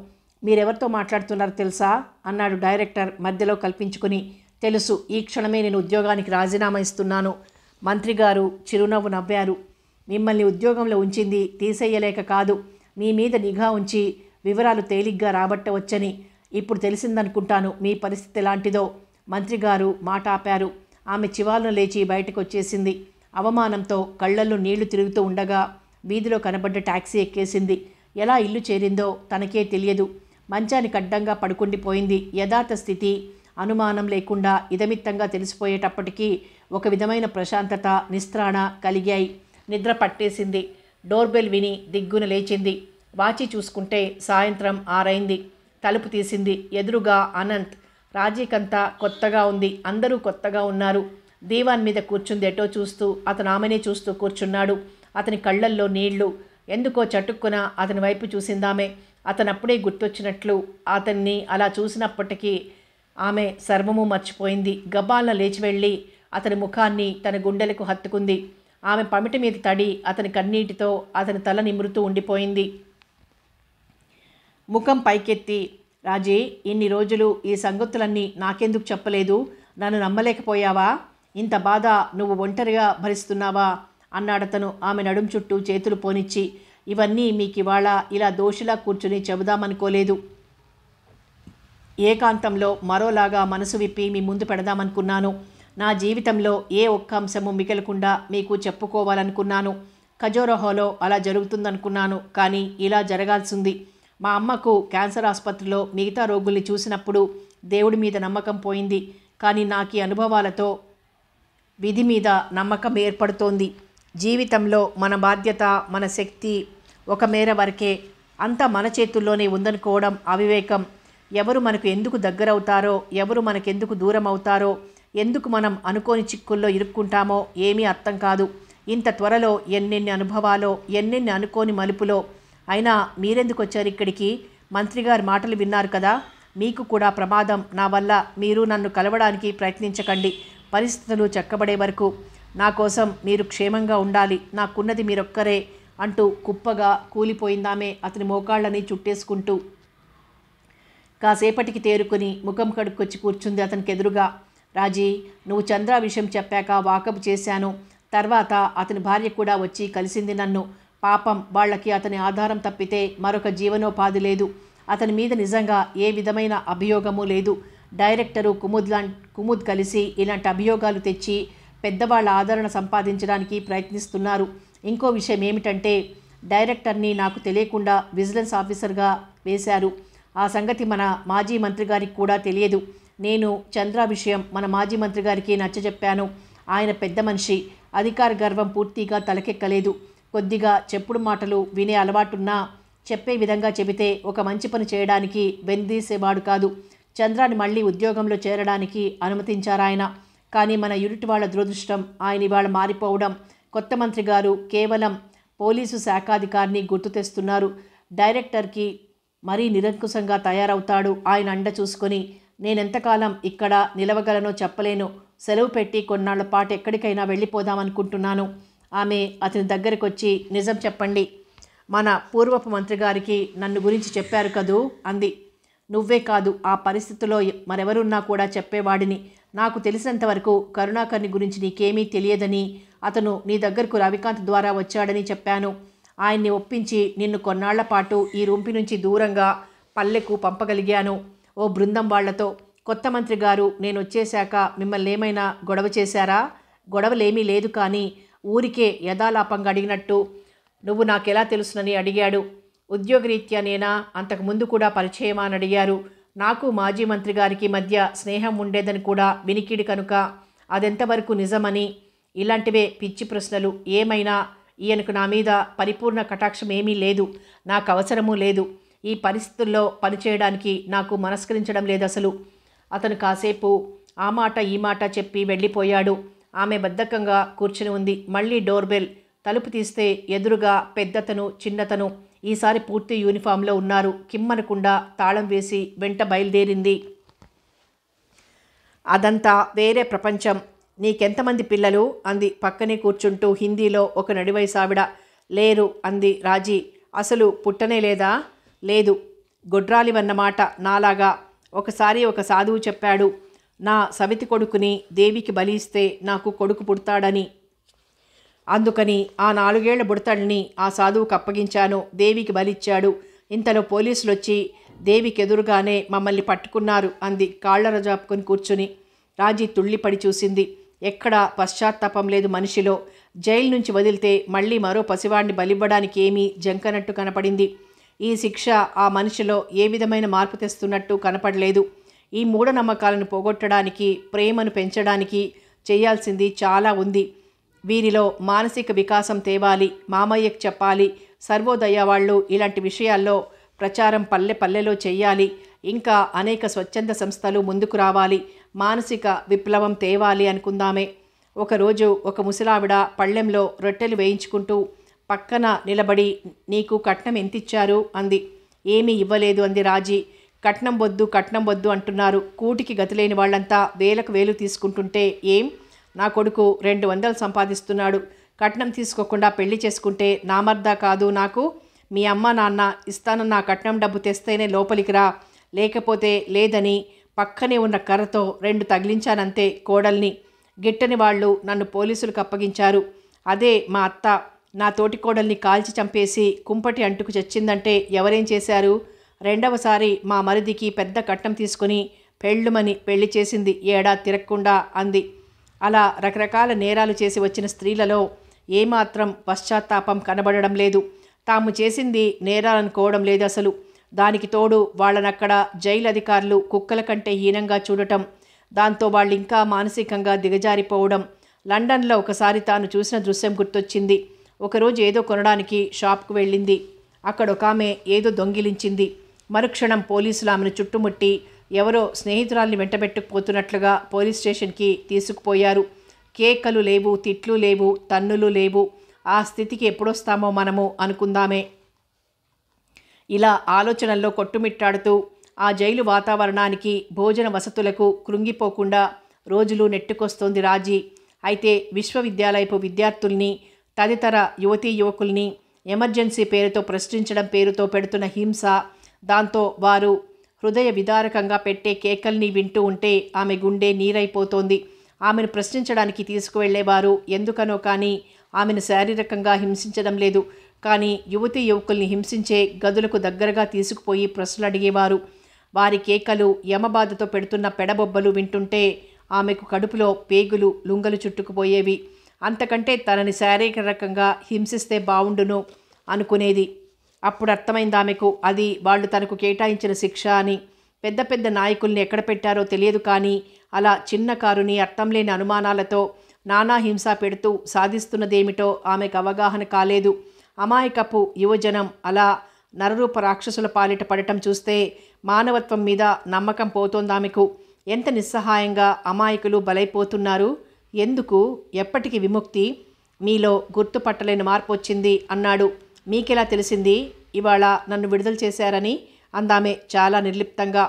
మీరెవరితో మాట్లాడుతున్నారో తెలుసా అన్నాడు డైరెక్టర్ మధ్యలో కల్పించుకుని. తెలుసు, ఈ క్షణమే నేను ఉద్యోగానికి రాజీనామా ఇస్తున్నాను. మంత్రిగారు చిరునవ్వు నవ్వారు. మిమ్మల్ని ఉద్యోగంలో ఉంచింది తీసేయలేక కాదు, మీ మీద నిఘా ఉంచి వివరాలు తేలిగ్గా రాబట్టవచ్చని. ఇప్పుడు తెలిసిందనుకుంటాను మీ పరిస్థితి ఎలాంటిదో. మంత్రిగారు మాట ఆపారు. ఆమె చివాలను లేచి బయటకు వచ్చేసింది. అవమానంతో కళ్ళల్లో నీళ్లు తిరుగుతూ ఉండగా వీధిలో కనబడ్డ టాక్సీ ఎక్కేసింది. ఎలా ఇల్లు చేరిందో తనకే తెలియదు. మంచానికి అడ్డంగా పడుకుండిపోయింది. యథార్థ స్థితి అనుమానం లేకుండా ఇదమిత్తంగా తెలిసిపోయేటప్పటికీ ఒక విధమైన ప్రశాంతత, నిస్త్రాణ కలిగాయి. నిద్ర పట్టేసింది. డోర్బెల్ విని దిగ్గున లేచింది. వాచి చూసుకుంటే సాయంత్రం 6 అయింది. తలుపు తీసింది. ఎదురుగా అనంత్. రాజీకంతా కొత్తగా ఉంది. అందరూ కొత్తగా ఉన్నారు. దీవాన్ మీద కూర్చుంది ఎటో చూస్తూ. అతను ఆమెనే చూస్తూ కూర్చున్నాడు. అతని కళ్ళల్లో నీళ్లు. ఎందుకో చటుక్కున అతని వైపు చూసిందామె. అతనప్పుడే గుర్తొచ్చినట్లు అతన్ని అలా చూసినప్పటికీ ఆమె సర్వము మర్చిపోయింది. గబాల్న లేచి వెళ్ళి అతని ముఖాన్ని తన గుండెలకు హత్తుకుంది. ఆమె పమిటి మీద తడి అతని కన్నీటితో అతని తల నిమురుతూ ఉండిపోయింది. ముఖం పైకెత్తి, రాజీ, ఇన్ని రోజులు ఈ సంగతులన్నీ నాకెందుకు చెప్పలేదు? నన్ను నమ్మలేకపోయావా? ఇంత బాధ నువ్వు ఒంటరిగా భరిస్తున్నావా అన్నాడతను ఆమె నడుం చుట్టూ చేతులు పోనిచ్చి. ఇవన్నీ మీకివాళ ఇలా దోషిలా కూర్చుని చెబుదామనుకోలేదు. ఏకాంతంలో మరోలాగా మనసు విప్పి మీ ముందు పెడదామనుకున్నాను. నా జీవితంలో ఏ ఒక్క అంశము మిగలకుండా మీకు చెప్పుకోవాలనుకున్నాను. ఖజోరహోలో అలా జరుగుతుందనుకున్నాను. కానీ ఇలా జరగాల్సింది. మా అమ్మకు క్యాన్సర్ ఆసుపత్రిలో మిగతా రోగుల్ని చూసినప్పుడు దేవుడి మీద నమ్మకం పోయింది. కానీ నాకు ఈ అనుభవాలతో విధి మీద నమ్మకం ఏర్పడుతోంది. జీవితంలో మన బాధ్యత, మన శక్తి ఒక మేర వరకే. అంతా మన చేతుల్లోనే ఉందనుకోవడం అవివేకం. ఎవరు మనకు ఎందుకు దగ్గరవుతారో, ఎవరు మనకెందుకు దూరం అవుతారో, ఎందుకు మనం అనుకోని చిక్కుల్లో ఇరుక్కుంటామో ఏమీ అర్థం కాదు. ఇంత త్వరలో ఎన్నెన్ని అనుభవాలో, ఎన్నెన్ని అనుకోని మలుపులో. అయినా మీరెందుకు వచ్చారు ఇక్కడికి? మంత్రిగారి మాటలు విన్నారు కదా, మీకు కూడా ప్రమాదం నా వల్ల. మీరు నన్ను కలవడానికి ప్రయత్నించకండి. పరిస్థితులు చక్కబడే వరకు నా కోసం మీరు క్షేమంగా ఉండాలి. నాకున్నది మీరొక్కరే అంటూ కుప్పగా కూలిపోయిందామే అతని మోకాళ్ళని చుట్టేసుకుంటూ. కాసేపటికి తేరుకొని ముఖం కడుక్కొచ్చి కూర్చుంది అతనికి ఎదురుగా. రాజీ, నువ్వు చంద్ర విషయం చెప్పాక వాకపు చేశాను. తర్వాత అతని భార్య కూడా వచ్చి కలిసింది నన్ను. పాపం, వాళ్ళకి అతని ఆధారం తప్పితే మరొక జీవనోపాధి లేదు. అతని మీద నిజంగా ఏ విధమైన అభియోగము లేదు. డైరెక్టరు కుముద్ కలిసి ఇలాంటి అభియోగాలు తెచ్చి పెద్దవాళ్ల ఆదరణ సంపాదించడానికి ప్రయత్నిస్తున్నారు. ఇంకో విషయం ఏమిటంటే, డైరెక్టర్ని నాకు తెలియకుండా విజిలెన్స్ ఆఫీసర్గా వేశారు. ఆ సంగతి మన మాజీ మంత్రి గారికి కూడా తెలియదు. నేను చంద్ర విషయం మన మాజీ మంత్రి గారికి నచ్చజెప్పాను. ఆయన పెద్ద మనిషి, అధికార గర్వం పూర్తిగా తలకెక్కలేదు. కొద్దిగా చెప్పుడు మాటలు వినే అలవాటున్నా చెప్పే విధంగా చెబితే ఒక మంచి పని చేయడానికి వెందీసేవాడు కాదు. చంద్రాని మళ్ళీ ఉద్యోగంలో చేరడానికి అనుమతించారాయన. కానీ మన యూనిట్ వాళ్ళ దురదృష్టం, ఆయన ఇవాళ మారిపోవడం. కొత్త మంత్రి గారు కేవలం పోలీసు శాఖాధికారిని గుర్తు తెస్తున్నారు. డైరెక్టర్కి మరీ నిరంకుశంగా తయారవుతాడు ఆయన అండ చూసుకొని. నేనెంతకాలం ఇక్కడ నిలవగలనో చెప్పలేను. సెలవు పెట్టి కొన్నాళ్ల పాటు ఎక్కడికైనా వెళ్ళిపోదామనుకుంటున్నాను. ఆమె అతని దగ్గరికి వచ్చి, నిజం చెప్పండి, మన పూర్వపు మంత్రి గారికి నన్ను గురించి చెప్పారు కదూ అంది. నువ్వే కాదు, ఆ పరిస్థితిలో మరెవరున్నా కూడా చెప్పేవాడిని. నాకు తెలిసినంతవరకు కరుణాకర్ని గురించి నీకేమీ తెలియదని, అతను నీ దగ్గరకు రవికాంత్ ద్వారా వచ్చాడని చెప్పాను. ఆయన్ని ఒప్పించి నిన్ను కొన్నాళ్ల పాటు ఈ రూంపి నుంచి దూరంగా పల్లెకు పంపగలిగాను ఓ బృందం వాళ్లతో. కొత్త మంత్రి గారు నేను వచ్చేశాక మిమ్మల్ని ఏమైనా గొడవ చేశారా? గొడవలేమీ లేదు, కానీ ఊరికే యథాలాపంగా అడిగినట్టు. నువ్వు నాకెలా తెలుసునని అడిగాడు. ఉద్యోగరీత్యా నేనా, అంతకుముందు కూడా పరిచయమా అని అడిగారు. నాకు మాజీ మంత్రి గారికి మధ్య స్నేహం ఉండేదని కూడా వినికిడి కనుక అదెంతవరకు నిజమని. ఇలాంటివే పిచ్చి ప్రశ్నలు. ఏమైనా ఈయనకు నా మీద పరిపూర్ణ కటాక్షం ఏమీ లేదు. నాకు అవసరమూ లేదు. ఈ పరిస్థితుల్లో పనిచేయడానికి నాకు మనస్కరించడం లేదు అసలు. అతను కాసేపు ఆ మాట ఈ మాట చెప్పి వెళ్ళిపోయాడు. ఆమె బద్ధకంగా కూర్చుని ఉంది. మళ్ళీ డోర్ బెల్. తలుపు తీస్తే ఎదురుగా పెద్దతను చిన్నతను, ఈసారి పూర్తి యూనిఫామ్లో ఉన్నారు. కిమ్మనకుండా తాళం వేసి వెంట బయలుదేరింది. అదంతా వేరే ప్రపంచం. నీకెంతమంది పిల్లలు అంది పక్కనే కూర్చుంటూ హిందీలో ఒక నడివయసావిడ. లేరు అంది రాజీ. అసలు పుట్టనే లేదా? లేదు. గొడ్రాలివన్నమాట నాలాగా. ఒకసారి ఒక సాధువు చెప్పాడు, నా సవితి కొడుకుని దేవికి బలి ఇస్తే నాకు కొడుకు పుడతాడని. అందుకని ఆ 4 ఏళ్ల బుడతల్ని ఆ సాధువుకు అప్పగించాను. దేవికి బలిచ్చాడు. ఇంతలో పోలీసులు వచ్చి దేవికి ఎదురుగానే మమ్మల్ని పట్టుకున్నారు అంది కాళ్లర జాపుకొని కూర్చుని. రాజీ తుళ్ళిపడి చూసింది. ఎక్కడా పశ్చాత్తాపం లేదు మనిషిలో. జైలు నుంచి వదిలితే మళ్ళీ మరో పసివాడిని బలివ్వడానికి ఏమీ జంకనట్టు కనపడింది. ఈ శిక్ష ఆ మనిషిలో ఏ విధమైన మార్పు తెస్తున్నట్టు కనపడలేదు. ఈ మూఢనమ్మకాలను పోగొట్టడానికి, ప్రేమను పెంచడానికి చేయాల్సింది చాలా ఉంది. వీరిలో మానసిక వికాసం తేవాలి. మామయ్యకు చెప్పాలి. సర్వోదయ వాళ్ళు ఇలాంటి విషయాల్లో ప్రచారం పల్లె పల్లెలో చెయ్యాలి. ఇంకా అనేక స్వచ్ఛంద సంస్థలు ముందుకు రావాలి. మానసిక విప్లవం తేవాలి అనుకుందామే. ఒకరోజు ఒక ముసలావిడ పళ్ళెంలో రొట్టెలు వేయించుకుంటూ పక్కన నిలబడి, నీకు కట్నం ఎంతిచ్చారు అంది. ఏమీ ఇవ్వలేదు అంది రాజీ. కట్నం వద్దు అంటున్నారు. కూటికి గతిలేని వాళ్ళంతా వేలకు వేలు తీసుకుంటుంటే ఏం? నా కొడుకు 200 సంపాదిస్తున్నాడు. కట్నం తీసుకోకుండా పెళ్లి చేసుకుంటే నామర్దా కాదు నాకు? మీ అమ్మ నాన్న ఇస్తానన్న కట్నం డబ్బు తెస్తేనే లోపలికి రా, లేకపోతే లేదని పక్కనే ఉన్న కర్రతో 2 తగిలించానంతే కోడల్ని. గిట్టని వాళ్ళు నన్ను పోలీసులకు అప్పగించారు. అదే మా అత్త నా తోటి కోడల్ని కాల్చి చంపేసి కుంపటి అంటుకు చచ్చిందంటే ఎవరేం చేశారు? 2వసారి మా మరిదికి పెద్ద కట్నం తీసుకుని పెళ్ళుమని పెళ్లి చేసింది. ఏడాది తిరగకుండా అంది. అలా రకరకాల నేరాలు చేసి వచ్చిన స్త్రీలలో ఏమాత్రం పశ్చాత్తాపం కనబడడం లేదు. తాము చేసింది నేరాలనుకోవడం లేదు అసలు. దానికి తోడు వాళ్ళనక్కడ జైలు అధికారులు కుక్కల కంటే హీనంగా చూడటం. దాంతో వాళ్ళు ఇంకా మానసికంగా దిగజారిపోవడం. లండన్లో ఒకసారి తాను చూసిన దృశ్యం గుర్తొచ్చింది. ఒకరోజు ఏదో కొనడానికి షాప్కు వెళ్ళింది. అక్కడ ఒక ఆమె ఏదో దొంగిలించింది. మరుక్షణం పోలీసులు ఆమెను చుట్టుముట్టి ఎవరో స్నేహితురాల్ని వెంటబెట్టుకుపోతున్నట్లుగా పోలీస్ స్టేషన్కి తీసుకుపోయారు. కేకలు లేవు, తిట్లు లేవు, తన్నులు లేవు. ఆ స్థితికి ఎప్పుడొస్తామో మనము అనుకుందామే. ఇలా ఆలోచనల్లో కొట్టుమిట్టాడుతూ ఆ జైలు వాతావరణానికి, భోజన వసతులకు కృంగిపోకుండా రోజులు నెట్టుకొస్తోంది రాజీ. అయితే విశ్వవిద్యాలయపు విద్యార్థుల్ని, తదితర యువతీ యువకుల్ని ఎమర్జెన్సీ పేరుతో ప్రశ్నించడం పేరుతో పెడుతున్న హింస, దాంతో వారు హృదయ విదారకంగా పెట్టే కేకల్ని వింటూ ఉంటే ఆమె గుండె నీరైపోతోంది. ఆమెను ప్రశ్నించడానికి తీసుకువెళ్లేవారు ఎందుకనో కానీ ఆమెను శారీరకంగా హింసించడం లేదు, కానీ యువతీ యువకుల్ని హింసించే గదులకు దగ్గరగా తీసుకుపోయి ప్రశ్నలు అడిగేవారు. వారి కేకలు, యమబాధతో పెడుతున్న పెడబొబ్బలు వింటుంటే ఆమెకు కడుపులో పేగులు, లుంగలు చుట్టుకుపోయేవి. అంతకంటే తనని శారీరకంగా హింసిస్తే బావుండును అనుకునేది. అప్పుడు అర్థమైంది ఆమెకు అది వాళ్ళు తనకు కేటాయించిన శిక్ష అని. పెద్ద పెద్ద నాయకుల్ని ఎక్కడ పెట్టారో తెలియదు, కానీ అలా చిన్న కారుని అర్థం లేని అనుమానాలతో నానా హింస పెడుతూ సాధిస్తున్నదేమిటో ఆమెకు అవగాహన కాలేదు. అమాయకపు యువజనం అలా నరరూప రాక్షసుల పాలిట పడటం చూస్తే మానవత్వం మీద నమ్మకం పోతోందామెకు. ఎంత నిస్సహాయంగా అమాయకులు బలైపోతున్నారు. ఎందుకు, ఎప్పటికి విముక్తి? మీలో గుర్తుపట్టలేని మార్పు వచ్చింది అన్నాడు. మీకెలా తెలిసింది ఇవాళ నన్ను విడుదల చేశారని? అందామె చాలా నిర్లిప్తంగా.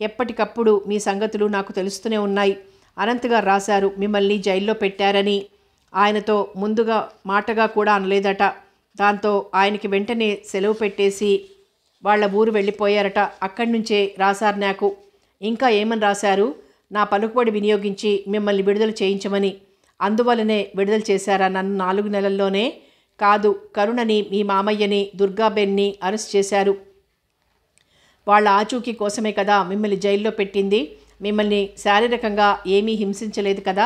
ఎప్పటికప్పుడు మీ సంగతులు నాకు తెలుస్తూనే ఉన్నాయి. అనంత్ గారు రాశారు మిమ్మల్ని జైల్లో పెట్టారని. ఆయనతో ముందుగా మాటగా కూడా అనలేదట. దాంతో ఆయనకి వెంటనే సెలవు పెట్టేసి వాళ్ళ ఊరు వెళ్ళిపోయారట. అక్కడి నుంచే రాశారు నాకు. ఇంకా ఏమని రాశారు? నా పలుకుబడి వినియోగించి మిమ్మల్ని విడుదల చేయించమని. అందువలనే విడుదల చేశారా నన్ను 4 నెలల్లోనే? కాదు, కరుణని, మీ మామయ్యని, దుర్గాబెన్ని అరెస్ట్ చేశారు. వాళ్ళ ఆచూకీ కోసమే కదా మిమ్మల్ని జైల్లో పెట్టింది. మిమ్మల్ని శారీరకంగా ఏమీ హింసించలేదు కదా.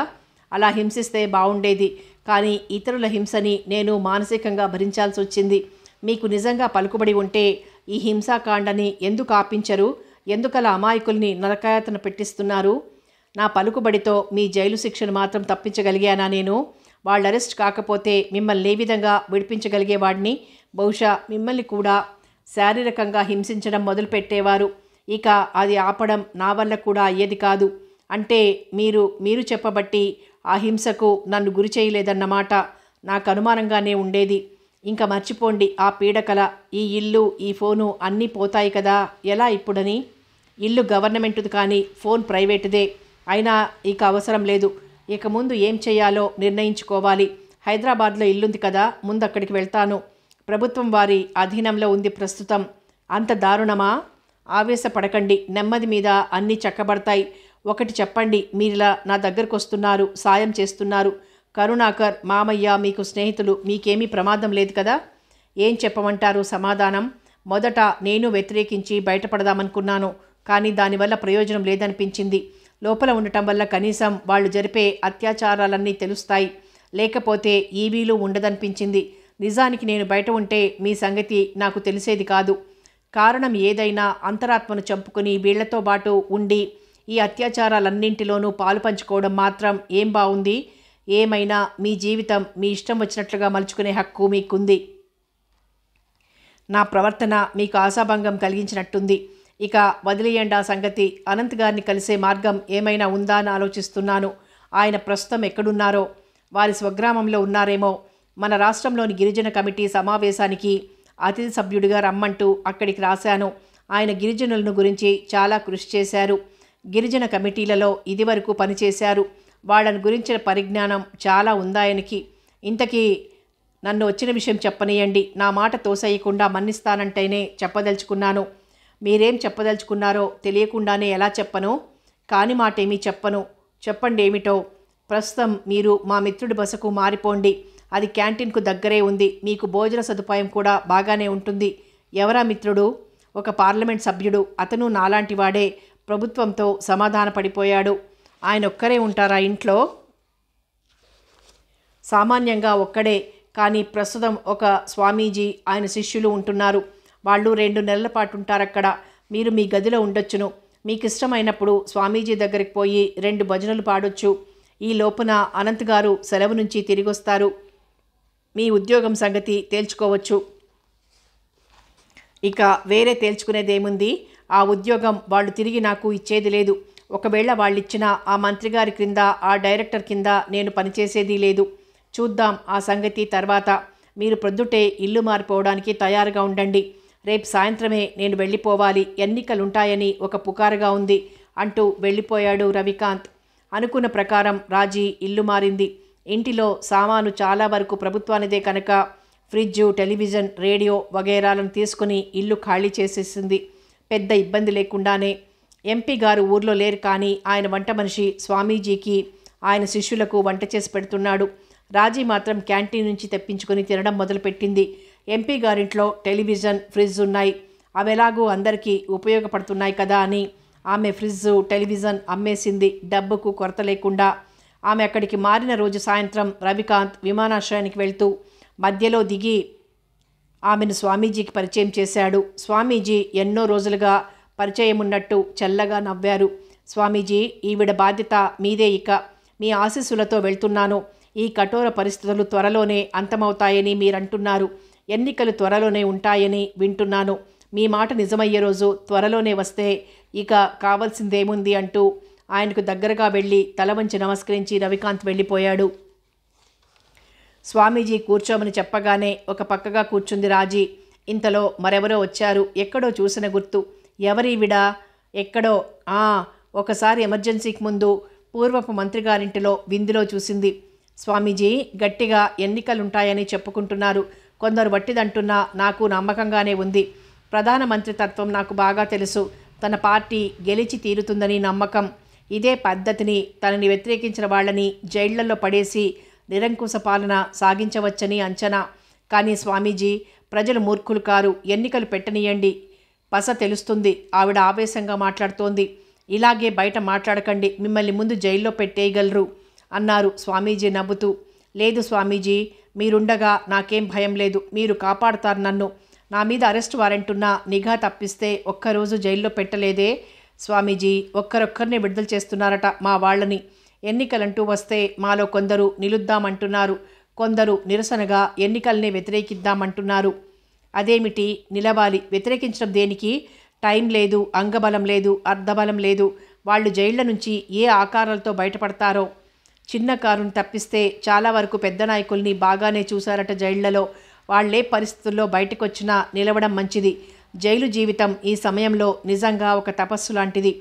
అలా హింసిస్తే బాగుండేది, కానీ ఇతరుల హింసని నేను మానసికంగా భరించాల్సి వచ్చింది. మీకు నిజంగా పలుకుబడి ఉంటే ఈ హింసాకాండని ఎందుకు ఆపించరు? ఎందుకలా అమాయకుల్ని నరకాయాతన పెట్టిస్తున్నారు? నా పలుకుబడితో మీ జైలు శిక్షను మాత్రం తప్పించగలిగానా నేను? వాళ్ళు అరెస్ట్ కాకపోతే మిమ్మల్ని ఏ విధంగా విడిపించగలిగేవాడిని? బహుశా మిమ్మల్ని కూడా శారీరకంగా హింసించడం మొదలుపెట్టేవారు. ఇక అది ఆపడం నా వల్ల కూడా అయ్యేది కాదు. అంటే మీరు చెప్పబట్టి ఆ హింసకు నన్ను గురి చేయలేదన్నమాట. నాకు అనుమానంగానే ఉండేది. ఇంకా మర్చిపోండి ఆ పీడకల. ఈ ఇల్లు, ఈ ఫోను అన్నీ పోతాయి కదా. ఎలా ఇప్పుడని? ఇల్లు గవర్నమెంటుది, కానీ ఫోన్ ప్రైవేటుదే. అయినా ఇక అవసరం లేదు. ఇక ముందు ఏం చేయాలో నిర్ణయించుకోవాలి. హైదరాబాద్లో ఇల్లుంది కదా, ముందు అక్కడికి వెళ్తాను. ప్రభుత్వం వారి అధీనంలో ఉంది ప్రస్తుతం. అంత దారుణమా? ఆవేశపడకండి, నెమ్మది మీద అన్నీ చక్కబడతాయి. ఒకటి చెప్పండి, మీరిలా నా దగ్గరకు వస్తున్నారు, సాయం చేస్తున్నారు. కరుణాకర్, మామయ్య మీకు స్నేహితులు, మీకేమీ ప్రమాదం లేదు కదా? ఏం చెప్పమంటారు సమాధానం? మొదట నేను వ్యతిరేకించి బయటపడదామనుకున్నాను, కానీ దానివల్ల ప్రయోజనం లేదనిపించింది. లోపల ఉండటం వల్ల కనీసం వాళ్ళు జరిపే అత్యాచారాలన్నీ తెలుస్తాయి, లేకపోతే ఈ వీలు ఉండదనిపించింది. నిజానికి నేను బయట ఉంటే మీ సంగతి నాకు తెలిసేది కాదు. కారణం ఏదైనా అంతరాత్మను చంపుకుని వీళ్లతో పాటు ఉండి ఈ అత్యాచారాలన్నింటిలోనూ పాలు పంచుకోవడం మాత్రం ఏం బాగుంది? ఏమైనా మీ జీవితం మీ ఇష్టం వచ్చినట్లుగా మలుచుకునే హక్కు మీకుంది. నా ప్రవర్తన మీకు ఆశాభంగం కలిగించినట్టుంది. ఇక వదిలేయండి ఆ సంగతి. అనంత్ గారిని కలిసే మార్గం ఏమైనా ఉందా అని ఆలోచిస్తున్నాను. ఆయన ప్రస్తుతం ఎక్కడున్నారో? వారి స్వగ్రామంలో ఉన్నారేమో. మన రాష్ట్రంలోని గిరిజన కమిటీ సమావేశానికి అతిథి సభ్యుడిగా రమ్మంటూ అక్కడికి రాశాను. ఆయన గిరిజనులను గురించి చాలా కృషి చేశారు. గిరిజన కమిటీలలో ఇదివరకు పనిచేశారు. వాళ్ళని గురించిన పరిజ్ఞానం చాలా ఉందాయనికి. ఇంతకీ నన్ను వచ్చిన విషయం చెప్పనీయండి. నా మాట తోసేయకుండా మన్నిస్తానంటేనే చెప్పదలుచుకున్నాను. మీరేం చెప్పదలుచుకున్నారో తెలియకుండానే ఎలా చెప్పను? కాని మాటేమీ చెప్పను. చెప్పండి ఏమిటో. ప్రస్తుతం మీరు మా మిత్రుడి బసకు మారిపోండి. అది క్యాంటీన్కు దగ్గరే ఉంది. మీకు భోజన సదుపాయం కూడా బాగానే ఉంటుంది. ఎవరా మిత్రుడు? ఒక పార్లమెంట్ సభ్యుడు. అతను నాలాంటి వాడే. ప్రభుత్వంతో సమాధాన పడిపోయాడు. ఆయన ఒక్కరే ఉంటారా ఇంట్లో? సామాన్యంగా ఒక్కడే, కానీ ప్రస్తుతం ఒక స్వామీజీ, ఆయన శిష్యులు ఉంటున్నారు. వాళ్ళు 2 నెలల పాటు ఉంటారక్కడ. మీరు మీ గదిలో ఉండొచ్చును. మీకు ఇష్టమైనప్పుడు స్వామీజీ దగ్గరికి పోయి 2 భజనలు పాడొచ్చు. ఈ లోపున అనంత్ గారు సెలవు నుంచి తిరిగొస్తారు. మీ ఉద్యోగం సంగతి తేల్చుకోవచ్చు. ఇక వేరే తేల్చుకునేదేముంది? ఆ ఉద్యోగం వాళ్ళు తిరిగి నాకు ఇచ్చేది లేదు. ఒకవేళ వాళ్ళిచ్చిన ఆ మంత్రి గారి క్రింద, ఆ డైరెక్టర్ కింద నేను పనిచేసేది లేదు. చూద్దాం ఆ సంగతి తర్వాత. మీరు ప్రొద్దుటే ఇల్లు మారిపోవడానికి తయారుగా ఉండండి. రేపు సాయంత్రమే నేను వెళ్ళిపోవాలి, ఎన్నికలుంటాయని ఒక పుకారుగా ఉంది అంటూ వెళ్ళిపోయాడు రవికాంత్. అనుకున్న ప్రకారం రాజీ ఇల్లు మారింది. ఇంటిలో సామాను చాలా వరకు ప్రభుత్వానిదే కనుక ఫ్రిడ్జు, టెలివిజన్, రేడియో వగైరాలను తీసుకుని ఇల్లు ఖాళీ చేసేసింది పెద్ద ఇబ్బంది లేకుండానే. ఎంపీ గారు ఊర్లో లేరు, కానీ ఆయన వంట మనిషి స్వామీజీకి ఆయన శిష్యులకు వంట చేసి పెడుతున్నాడు. రాజీ మాత్రం క్యాంటీన్ నుంచి తెప్పించుకొని తినడం మొదలుపెట్టింది. ఎంపీ గారింట్లో టెలివిజన్, ఫ్రిడ్జ్ ఉన్నాయి. అవి ఎలాగూ అందరికీ ఉపయోగపడుతున్నాయి కదా అని ఆమె ఫ్రిడ్జ్, టెలివిజన్ అమ్మేసింది డబ్బుకు కొరత లేకుండా. ఆమె అక్కడికి మారిన రోజు సాయంత్రం రవికాంత్ విమానాశ్రయానికి వెళ్తూ మధ్యలో దిగి ఆమెను స్వామీజీకి పరిచయం చేశాడు. స్వామీజీ ఎన్నో రోజులుగా పరిచయం ఉన్నట్టు చల్లగా నవ్వారు. స్వామీజీ, ఈవిడ బాధ్యత మీదే, ఇక మీ ఆశీస్సులతో వెళ్తున్నాను. ఈ కఠోర పరిస్థితులు త్వరలోనే అంతమవుతాయని మీరంటున్నారు. ఎన్నికలు త్వరలోనే ఉంటాయని వింటున్నాను. మీ మాట నిజమయ్యే రోజు త్వరలోనే వస్తే ఇక కావాల్సిందేముంది అంటూ ఆయనకు దగ్గరగా వెళ్ళి తల వంచి నమస్కరించి రవికాంత్ వెళ్ళిపోయాడు. స్వామీజీ కూర్చోమని చెప్పగానే ఒక పక్కగా కూర్చుంది రాజీ. ఇంతలో మరెవరో వచ్చారు. ఎక్కడో చూసిన గుర్తు. ఎవరీవిడా? ఎక్కడో ఒకసారి ఎమర్జెన్సీకి ముందు పూర్వపు మంత్రిగారింటిలో విందులో చూసింది. స్వామీజీ గట్టిగా ఎన్నికలుంటాయని చెప్పుకుంటున్నారు. కొందరు వట్టిదంటున్నా నాకు నమ్మకంగానే ఉంది. ప్రధానమంత్రి తత్వం నాకు బాగా తెలుసు. తన పార్టీ గెలిచి తీరుతుందని నమ్మకం. ఇదే పద్ధతిని తనని వ్యతిరేకించిన వాళ్ళని జైళ్లలో పడేసి నిరంకుశ పాలన సాగించవచ్చని అంచనా. కానీ స్వామీజీ, ప్రజలు మూర్ఖులు కారు. ఎన్నికలు పెట్టనీయండి, పస తెలుస్తుంది. ఆవిడ ఆవేశంగా మాట్లాడుతోంది. ఇలాగే బయట మాట్లాడకండి, మిమ్మల్ని ముందు జైల్లో పెట్టేయగలరు అన్నారు స్వామీజీ నవ్వుతూ. లేదు స్వామీజీ, మీరుండగా నాకేం భయం లేదు. మీరు కాపాడుతారు నన్ను. నా మీద అరెస్ట్ వారెంట్ ఉన్నా నిఘా తప్పిస్తే ఒక్కరోజు జైల్లో పెట్టలేదే స్వామీజీ. ఒక్కరొక్కరినే విడుదల చేస్తున్నారట మా వాళ్ళని. ఎన్నికలంటూ వస్తే మాలో కొందరు నిలుద్దామంటున్నారు, కొందరు నిరసనగా ఎన్నికల్ని వ్యతిరేకిద్దామంటున్నారు. అదేమిటి నిలవాలి? వ్యతిరేకించడం దేనికి? టైం లేదు, అంగబలం లేదు, అర్ధబలం లేదు. వాళ్ళు జైళ్ల నుంచి ఏ ఆకారాలతో బయటపడతారో. చిన్న కారుని తప్పిస్తే చాలా వరకు పెద్ద నాయకుల్ని బాగానే చూశారట జైళ్లలో. వాళ్లే పరిస్థితుల్లో బయటకొచ్చినా నిలవడం మంచిది. జైలు జీవితం ఈ సమయంలో నిజంగా ఒక తపస్సు లాంటిది.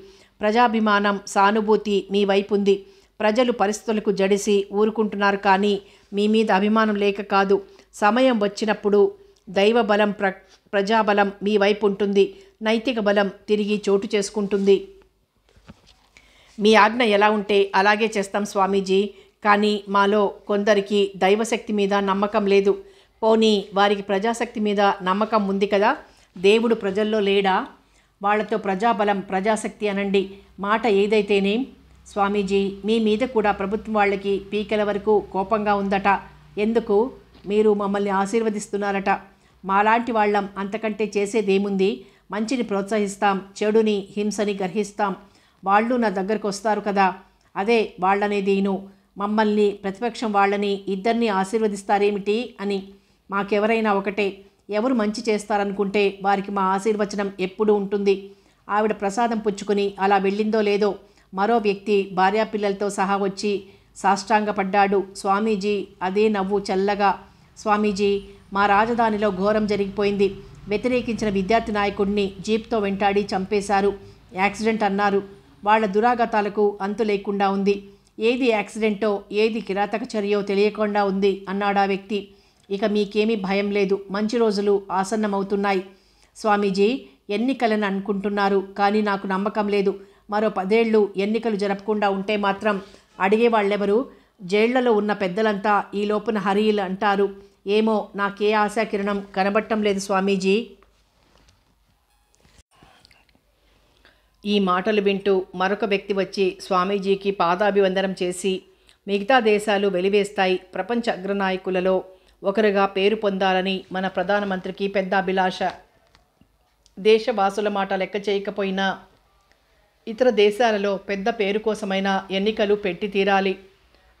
ప్రజాభిమానం, సానుభూతి మీ వైపు ఉంది. ప్రజలు పరిస్థితులకు జడిసి ఊరుకుంటున్నారు, కానీ మీ మీద అభిమానం లేక కాదు. సమయం వచ్చినప్పుడు దైవబలం, ప్రజాబలం మీ వైపు ఉంటుంది. నైతిక బలం తిరిగి చోటు చేసుకుంటుంది. మీ ఆజ్ఞ ఎలా ఉంటే అలాగే చేస్తాం స్వామీజీ. కానీ మాలో కొందరికి దైవశక్తి మీద నమ్మకం లేదు. పోనీ వారికి ప్రజాశక్తి మీద నమ్మకం ఉంది కదా. దేవుడు ప్రజల్లో లేడా? వాళ్లతో ప్రజాబలం, ప్రజాశక్తి అనండి, మాట ఏదైతేనేం. స్వామీజీ, మీ మీద కూడా ప్రభుత్వం వాళ్ళకి పీకెల వరకు కోపంగా ఉందట. ఎందుకు? మీరు మమ్మల్ని ఆశీర్వదిస్తున్నారట. మాలాంటి వాళ్ళం అంతకంటే చేసేదేముంది? మంచిని ప్రోత్సహిస్తాం, చెడుని, హింసని గర్హిస్తాం. వాళ్ళు నా దగ్గరకు వస్తారు కదా, అదే వాళ్ళనేదీను. మమ్మల్ని, ప్రతిపక్షం వాళ్ళని, ఇద్దరిని ఆశీర్వదిస్తారేమిటి అని. మాకెవరైనా ఒకటే. ఎవరు మంచి చేస్తారనుకుంటే వారికి మా ఆశీర్వచనం ఎప్పుడూ ఉంటుంది. ఆవిడ ప్రసాదం పుచ్చుకుని అలా వెళ్ళిందో లేదో మరో వ్యక్తి భార్యాపిల్లలతో సహా వచ్చి సాష్టాంగపడ్డాడు. స్వామీజీ అదే నవ్వు చల్లగా. స్వామీజీ, మా రాజధానిలో ఘోరం జరిగిపోయింది. వ్యతిరేకించిన విద్యార్థి నాయకుడిని జీప్తో వెంటాడి చంపేశారు. యాక్సిడెంట్ అన్నారు. వాళ్ల దురాగతాలకు అంతు లేకుండా ఉంది. ఏది యాక్సిడెంటో, ఏది కిరాతక చర్యో తెలియకుండా ఉంది అన్నాడా వ్యక్తి. ఇక మీకేమీ భయం లేదు. మంచి రోజులు ఆసన్నమవుతున్నాయి. స్వామీజీ, ఎన్నికలను అనుకుంటున్నారు, కానీ నాకు నమ్మకం లేదు. మరో 10 ఏళ్ళు ఎన్నికలు జరపకుండా ఉంటే మాత్రం అడిగేవాళ్ళెవరు? జైళ్లలో ఉన్న పెద్దలంతా ఈ లోపున హరీలు అంటారు. ఏమో, నాకే ఆశాకిరణం కనబట్టం లేదు స్వామీజీ. ఈ మాటలు వింటూ మరొక వ్యక్తి వచ్చి స్వామీజీకి పాదాభివందనం చేసి, మిగతా దేశాలు వెలివేస్తాయి, ప్రపంచ అగ్రనాయకులలో ఒకరుగా పేరు పొందాలని మన ప్రధానమంత్రికి పెద్ద అభిలాష. దేశవాసుల మాట లెక్క చేయకపోయినా ఇతర దేశాలలో పెద్ద పేరు కోసమైనా ఎన్నికలు పెట్టి తీరాలి.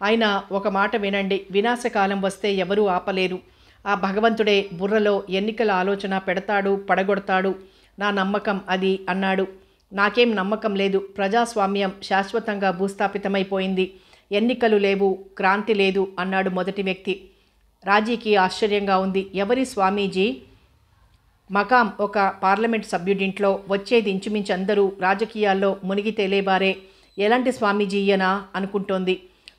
అయినా ఒక మాట వినండి, వినాశకాలం వస్తే ఎవరూ ఆపలేరు. ఆ భగవంతుడే బుర్రలో ఎన్నికల ఆలోచన పెడతాడు, పడగొడతాడు. నా నమ్మకం అది అన్నాడు. నాకేం నమ్మకం లేదు. ప్రజాస్వామ్యం శాశ్వతంగా భూస్థాపితమైపోయింది. ఎన్నికలు లేవు, క్రాంతి లేదు అన్నాడు మొదటి వ్యక్తి. రాజీకి ఆశ్చర్యంగా ఉంది. ఎవరి స్వామీజీ? మకాం ఒక పార్లమెంట్ సభ్యుడింట్లో వచ్చేది ఇంచుమించు అందరూ రాజకీయాల్లో మునిగి తేలేవారే. ఎలాంటి స్వామీజీయనా అనుకుంటోంది.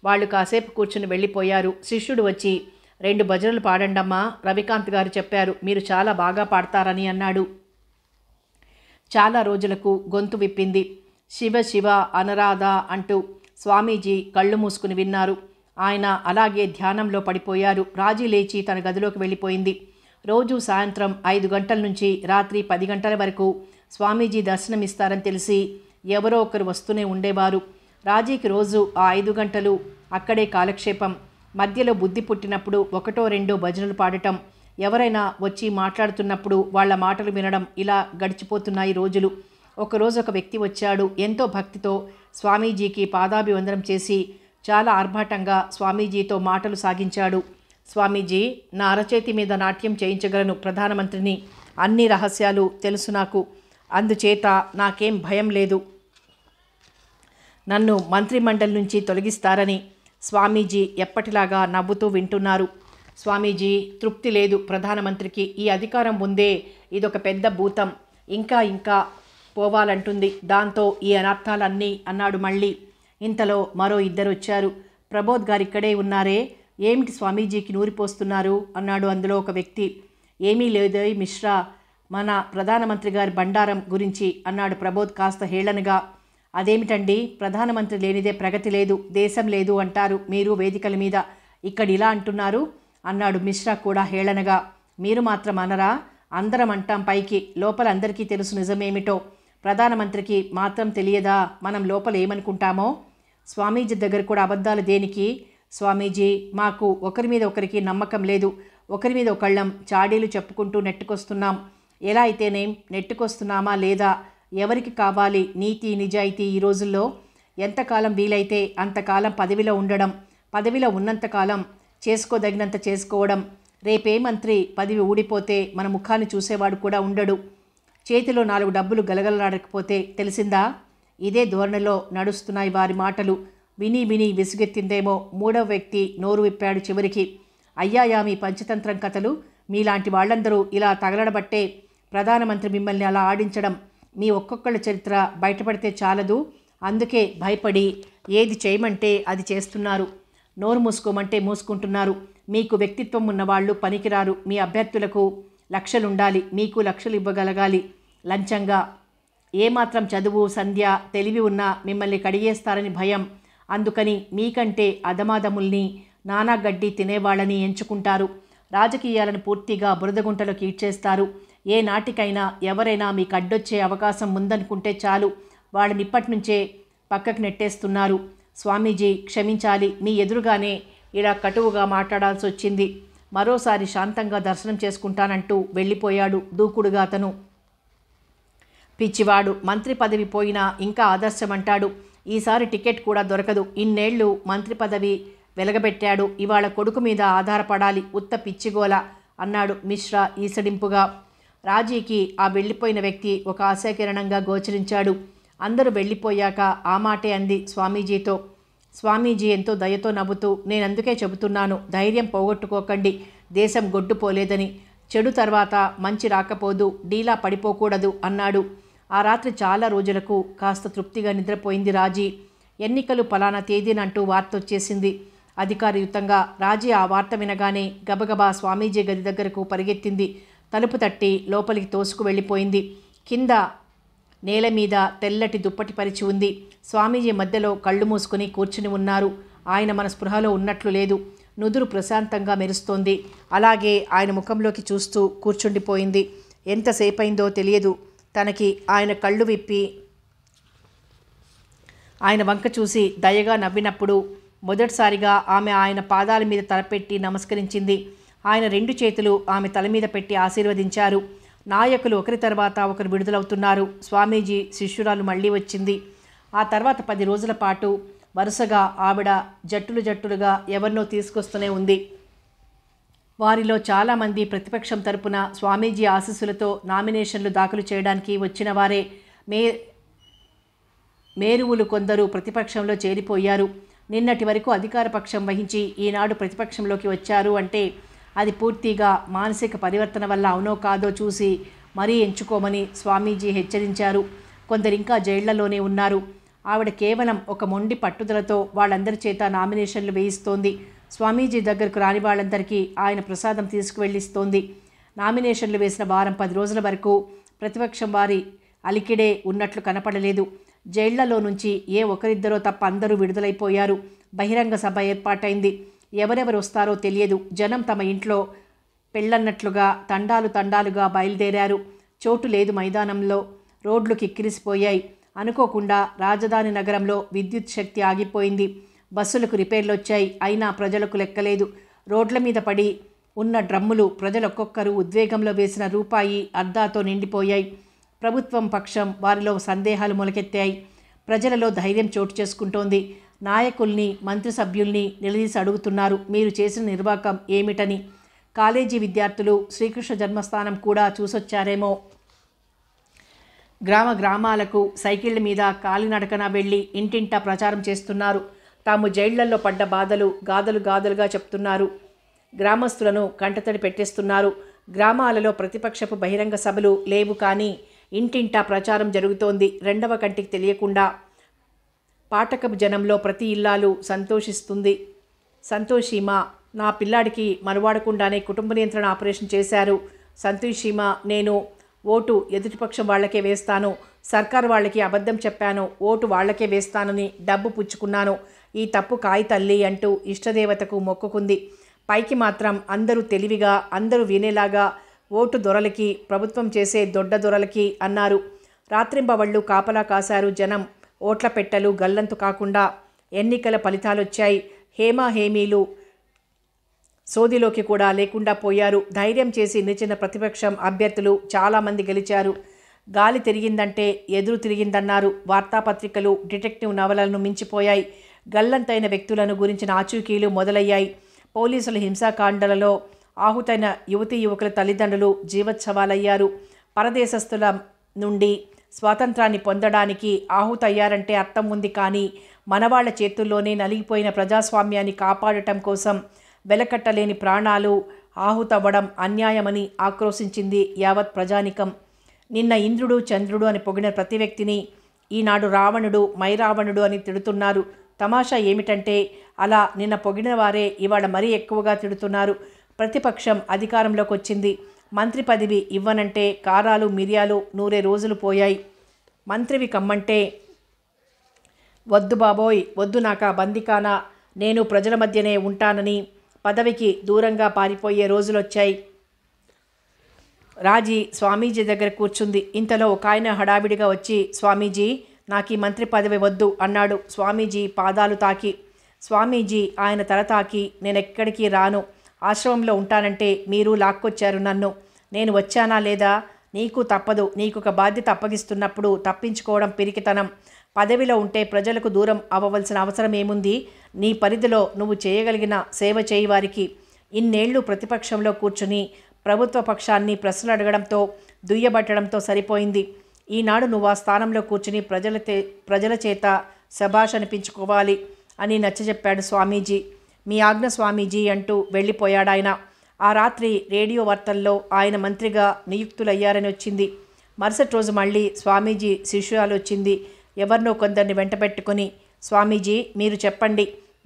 వాళ్ళు కాసేపు కూర్చుని వెళ్ళిపోయారు. శిష్యుడు వచ్చి 2 భజనలు పాడండమ్మా, రవికాంత్ గారు చెప్పారు, మీరు చాలా బాగా పాడతారని అన్నాడు. చాలా రోజులకు గొంతు విప్పింది. శివ శివ అనరాధా అంటూ స్వామీజీ కళ్ళు మూసుకుని విన్నారు. ఆయన అలాగే ధ్యానంలో పడిపోయారు. రాజీ లేచి తన గదిలోకి వెళ్ళిపోయింది. రోజు సాయంత్రం 5 గంటల నుంచి రాత్రి 10 గంటల వరకు స్వామీజీ దర్శనమిస్తారని తెలిసి ఎవరో ఒకరు వస్తూనే ఉండేవారు. రాజీకి రోజు ఆ 5 గంటలు అక్కడే కాలక్షేపం. మధ్యలో బుద్ధి పుట్టినప్పుడు 1-2 భజనలు పాడటం, ఎవరైనా వచ్చి మాట్లాడుతున్నప్పుడు వాళ్ళ మాటలు వినడం, ఇలా గడిచిపోతున్నాయి రోజులు. ఒకరోజు ఒక వ్యక్తి వచ్చాడు. ఎంతో భక్తితో స్వామీజీకి పాదాభివందనం చేసి చాలా ఆర్భాటంగా స్వామీజీతో మాటలు సాగించాడు. స్వామీజీ, నా అరచేతి మీద నాట్యం చేయించగలను ప్రధానమంత్రిని. అన్ని రహస్యాలు తెలుసు నాకు. అందుచేత నాకేం భయం లేదు. నన్ను మంత్రిమండలి నుంచి తొలగిస్తారని. స్వామీజీ ఎప్పటిలాగా నవ్వుతూ వింటున్నారు. స్వామీజీ, తృప్తి లేదు ప్రధానమంత్రికి. ఈ అధికారం ముందే ఇదొక పెద్ద భూతం. ఇంకా పోవాలంటుంది. దాంతో ఈ అనర్థాలన్నీ అన్నాడు మళ్ళీ. ఇంతలో మరో 2 వచ్చారు. ప్రబోధ్ గారు ఇక్కడే ఉన్నారే, ఏమిటి స్వామీజీకి నూరిపోస్తున్నారు అన్నాడు అందులో ఒక వ్యక్తి. ఏమీ లేదోయ్ మిశ్రా, మన ప్రధానమంత్రి గారి బండారం గురించి అన్నాడు ప్రబోధ్ కాస్త హేళనగా. అదేమిటండి, ప్రధానమంత్రి లేనిదే ప్రగతి లేదు, దేశం లేదు అంటారు మీరు వేదికల మీద, ఇక్కడ ఇలా అంటున్నారు అన్నాడు మిశ్రా కూడా హేళనగా. మీరు మాత్రం అనరా? అందరం అంటాం పైకి, లోపల అందరికీ తెలుసు నిజమేమిటో. ప్రధానమంత్రికి మాత్రం తెలియదా మనం లోపల ఏమనుకుంటామో? స్వామీజీ దగ్గర కూడా అబద్ధాలు దేనికి? స్వామీజీ, మాకు ఒకరి మీద ఒకరికి నమ్మకం లేదు. ఒకరి మీద ఒకళ్ళం చాడీలు చెప్పుకుంటూ నెట్టుకొస్తున్నాం. ఎలా అయితేనేం, నెట్టుకొస్తున్నామా లేదా? ఎవరికి కావాలి నీతి నిజాయితీ ఈ రోజుల్లో? ఎంతకాలం వీలైతే అంతకాలం పదవిలో ఉండడం, పదవిలో ఉన్నంతకాలం చేసుకోదగినంత చేసుకోవడం. రేపే మంత్రి పదవి ఊడిపోతే మన ముఖాన్ని చూసేవాడు కూడా ఉండడు. చేతిలో 4 డబ్బులు గలగలలాడకపోతే తెలిసిందా? ఇదే ధోరణిలో నడుస్తున్నాయి వారి మాటలు. విని విని విసుగెత్తిందేమో 3వ వ్యక్తి నోరు విప్పాడు చివరికి. అయ్యాయా మీ పంచతంత్రం కథలు? మీలాంటి వాళ్ళందరూ ఇలా తగలడబట్టే ప్రధానమంత్రి మిమ్మల్ని అలా ఆడించడం. మీ ఒక్కొక్కళ్ళ చరిత్ర బయటపడితే చాలదు. అందుకే భయపడి ఏది చేయమంటే అది చేస్తున్నారు. నోరు మూసుకోమంటే మూసుకుంటున్నారు. మీకు వ్యక్తిత్వం ఉన్నవాళ్ళు పనికిరారు. మీ అభ్యర్థులకు లక్షలుండాలి, మీకు లక్షలు ఇవ్వగలగాలి లంచంగా. ఏమాత్రం చదువు సంధ్య తెలివి ఉన్నా మిమ్మల్ని కడిగేస్తారని భయం. అందుకని మీకంటే అధమాధముల్ని నానా గడ్డి తినేవాళ్ళని ఎంచుకుంటారు. రాజకీయాలను పూర్తిగా బురదగుంటలోకి ఈడ్చేస్తారు. ఏ నాటికైనా ఎవరైనా మీకు అడ్డొచ్చే అవకాశం ఉందనుకుంటే చాలు, వాళ్ళని ఇప్పటినుంచే పక్కకు నెట్టేస్తున్నారు. స్వామీజీ క్షమించాలి, మీ ఎదురుగానే ఇలా కటువుగా మాట్లాడాల్సి వచ్చింది. మరోసారి శాంతంగా దర్శనం చేసుకుంటానంటూ వెళ్ళిపోయాడు దూకుడుగా అతను. పిచ్చివాడు, మంత్రి పదవి పోయినా ఇంకా ఆదర్శమంటాడు. ఈసారి టికెట్ కూడా దొరకదు. ఇన్నేళ్లు మంత్రి పదవి వెలగబెట్టాడు, ఇవాళ కొడుకు మీద ఆధారపడాలి. ఉత్త పిచ్చిగోల అన్నాడు మిశ్రా ఈసడింపుగా. రాజీకి ఆ వెళ్ళిపోయిన వ్యక్తి ఒక ఆశాకిరణంగా గోచరించాడు. అందరూ వెళ్ళిపోయాక ఆ మాటే అంది స్వామీజీతో. స్వామీజీ ఎంతో దయతో నవ్వుతూ, నేనందుకే చెబుతున్నాను, ధైర్యం పోగొట్టుకోకండి. దేశం గొడ్డుపోలేదని. చెడు తర్వాత మంచి రాకపోదు, డీలా పడిపోకూడదు అన్నాడు. ఆ రాత్రి చాలా రోజులకు కాస్త తృప్తిగా నిద్రపోయింది రాజీ. ఎన్నికలు పలానా తేదీనంటూ వార్త వచ్చేసింది అధికారయుతంగా. రాజీ ఆ వార్త వినగానే గబగబా స్వామీజీ గది దగ్గరకు పరిగెత్తింది. తలుపు తట్టి లోపలికి తోసుకు వెళ్ళిపోయింది. కింద నేల మీద తెల్లటి దుప్పటి పరిచి ఉంది. స్వామీజీ మధ్యలో కళ్ళు మూసుకుని కూర్చుని ఉన్నారు. ఆయన మన స్పృహలో ఉన్నట్లు లేదు. నుదురు ప్రశాంతంగా మెరుస్తోంది. అలాగే ఆయన ముఖంలోకి చూస్తూ కూర్చుండిపోయింది. ఎంతసేపైందో తెలియదు. తనకి ఆయన కళ్ళు విప్పి ఆయన వంక చూసి దయగా నవ్వినప్పుడు మొదటిసారిగా ఆమె ఆయన పాదాల మీద తలపెట్టి నమస్కరించింది. ఆయన 2 చేతులు ఆమె తల మీద పెట్టి ఆశీర్వదించారు. నాయకులు ఒకరి తర్వాత ఒకరు విడుదలవుతున్నారు. స్వామీజీ శిష్యురాలు మళ్ళీ వచ్చింది. ఆ తర్వాత 10 రోజుల పాటు వరుసగా ఆవిడ జట్టులుగా ఎవరినో తీసుకొస్తూనే ఉంది. వారిలో చాలామంది ప్రతిపక్షం తరపున స్వామీజీ ఆశీస్సులతో నామినేషన్లు దాఖలు చేయడానికి వచ్చిన వారే. మేరువులు కొందరు ప్రతిపక్షంలో చేరిపోయారు. నిన్నటి వరకు అధికార పక్షం వహించి ఈనాడు ప్రతిపక్షంలోకి వచ్చారు అంటే అది పూర్తిగా మానసిక పరివర్తన వల్ల అవునో కాదో చూసి మరీ ఎంచుకోమని స్వామీజీ హెచ్చరించారు. కొందరింకా జైళ్లలోనే ఉన్నారు. ఆవిడ కేవలం ఒక మొండి పట్టుదలతో వాళ్ళందరి చేత నామినేషన్లు వేయిస్తోంది. స్వామీజీ దగ్గరకు రాని వాళ్ళందరికీ ఆయన ప్రసాదం తీసుకువెళ్ళిస్తోంది. నామినేషన్లు వేసిన వారం 10 రోజుల వరకు ప్రతిపక్షం వారి అలికిడే ఉన్నట్లు కనపడలేదు. జైళ్లలో నుంచి ఏ ఒకరిద్దరో తప్ప అందరూ విడుదలైపోయారు. బహిరంగ సభ ఏర్పాటైంది. ఎవరెవరు వస్తారో తెలియదు. జనం తమ ఇంట్లో పెళ్ళన్నట్లుగా తండాలుగా బయలుదేరారు. చోటు లేదు మైదానంలో. రోడ్లు కిక్కిరిసిపోయాయి. అనుకోకుండా రాజధాని నగరంలో విద్యుత్ శక్తి ఆగిపోయింది. బస్సులకు రిపేర్లు వచ్చాయి. అయినా ప్రజలకు లెక్కలేదు. రోడ్ల మీద పడి ఉన్న డ్రమ్ములు ప్రజలొక్కొక్కరు ఉద్వేగంలో వేసిన రూపాయి అర్ధాతో నిండిపోయాయి. ప్రభుత్వం పక్షం వారిలో సందేహాలు మొలకెత్తాయి. ప్రజలలో ధైర్యం చోటు చేసుకుంటోంది. నాయకుల్ని, మంత్రి సభ్యుల్ని నిలదీసి అడుగుతున్నారు, మీరు చేసిన నిర్వాకం ఏమిటని. కాలేజీ విద్యార్థులు శ్రీకృష్ణ జన్మస్థానం కూడా చూసొచ్చారేమో. గ్రామాలకు సైకిళ్ల మీద కాలినడకన వెళ్ళి ఇంటింటా ప్రచారం చేస్తున్నారు. తాము జైళ్లలో పడ్డ బాధలు గాథలుగా చెప్తున్నారు. గ్రామస్తులను కంటతడి పెట్టేస్తున్నారు. గ్రామాలలో ప్రతిపక్షపు బహిరంగ సభలు లేవు, కానీ ఇంటింటా ప్రచారం జరుగుతోంది. రెండవ కంటికి తెలియకుండా. పాఠకపు జనంలో ప్రతి ఇల్లాలు సంతోషిస్తుంది. సంతోషీమా, నా పిల్లాడికి మనవాడకుండానే కుటుంబ నియంత్రణ ఆపరేషన్ చేశారు. సంతోషీమా, నేను ఓటు ఎదుటిపక్షం వాళ్లకే వేస్తాను. సర్కారు వాళ్ళకి అబద్ధం చెప్పాను. ఓటు వాళ్లకే వేస్తానని డబ్బు పుచ్చుకున్నాను. ఈ తప్పు కాయి తల్లి అంటూ ఇష్టదేవతకు మొక్కుకుంది. పైకి మాత్రం అందరూ తెలివిగా, అందరూ వినేలాగా ఓటు దొరలకి, ప్రభుత్వం చేసే దొడ్డ దొరలకి అన్నారు. రాత్రింబవళ్ళు కాపలా కాశారు జనం. ఓట్ల పెట్టెలు గల్లంతు కాకుండా. ఎన్నికల ఫలితాలొచ్చాయి. హేమీలు సోదిలోకి కూడా లేకుండా పోయారు. ధైర్యం చేసి నిలిచిన ప్రతిపక్షం అభ్యర్థులు చాలామంది గెలిచారు. గాలి తిరిగిందంటే ఎదురు తిరిగిందన్నారు. వార్తాపత్రికలు డిటెక్టివ్ నవలలను మించిపోయాయి. గల్లంతైన వ్యక్తులను గురించిన ఆచూకీలు మొదలయ్యాయి. పోలీసుల హింసాకాండలలో ఆహుతైన యువకుల తల్లిదండ్రులు జీవోత్సవాలయ్యారు. పరదేశస్థుల నుండి స్వాతంత్రాన్ని పొందడానికి ఆహుతయ్యారంటే అర్థం ఉంది, కానీ మనవాళ్ల చేతుల్లోనే నలిగిపోయిన ప్రజాస్వామ్యాన్ని కాపాడటం కోసం వెలకట్టలేని ప్రాణాలు ఆహుతవ్వడం అన్యాయమని ఆక్రోశించింది యావత్ ప్రజానికం. నిన్న ఇంద్రుడు చంద్రుడు అని పొగిడిన ప్రతి వ్యక్తిని ఈనాడు రావణుడు, మైరావణుడు అని తిడుతున్నారు. తమాషా ఏమిటంటే అలా నిన్న పొగిడిన వారే ఇవాళ మరీ ఎక్కువగా తిడుతున్నారు. ప్రతిపక్షం అధికారంలోకి వచ్చింది. మంత్రి పదవి ఇవ్వనంటే కారాలు మిరియాలు నూరే రోజులు పోయాయి. మంత్రివి కమ్మంటే వద్దు బాబోయ్, వద్దు నాకా బందికానా, నేను ప్రజల మధ్యనే ఉంటానని పదవికి దూరంగా పారిపోయే రోజులొచ్చాయి. రాజీ స్వామీజీ దగ్గర కూర్చుంది. ఇంతలో ఒక ఆయన హడావిడిగా వచ్చి, స్వామీజీ, నాకు ఈ మంత్రి పదవి వద్దు అన్నాడు. స్వామీజీ పాదాలు తాకి. స్వామీజీ ఆయన తల తాకి, నేనెక్కడికి రాను, ఆశ్రమంలో ఉంటానంటే మీరు లాక్కొచ్చారు నన్ను. నేను వచ్చానా లేదా? నీకు తప్పదు. నీకొక బాధ్యత అప్పగిస్తున్నప్పుడు తప్పించుకోవడం పిరికితనం. పదవిలో ఉంటే ప్రజలకు దూరం అవ్వవలసిన అవసరం ఏముంది? నీ పరిధిలో నువ్వు చేయగలిగిన సేవ చేయి వారికి. ఇన్నేళ్లు ప్రతిపక్షంలో కూర్చుని ప్రభుత్వ పక్షాన్ని ప్రశ్నలు అడగడంతో, దుయ్యబట్టడంతో సరిపోయింది. ఈనాడు నువ్వు ఆ స్థానంలో కూర్చుని ప్రజల చేత శభాష్ అనిపించుకోవాలి అని నచ్చజెప్పాడు స్వామీజీ. మీ ఆజ్ఞ స్వామీజీ అంటూ వెళ్ళిపోయాడాయన. ఆ రాత్రి రేడియో వార్తల్లో ఆయన మంత్రిగా నియుక్తులయ్యారని వచ్చింది. మరుసటి రోజు మళ్ళీ స్వామీజీ శిష్యురాలు వచ్చింది. ఎవరినో కొందరిని వెంటబెట్టుకుని, స్వామీజీ మీరు చెప్పండి,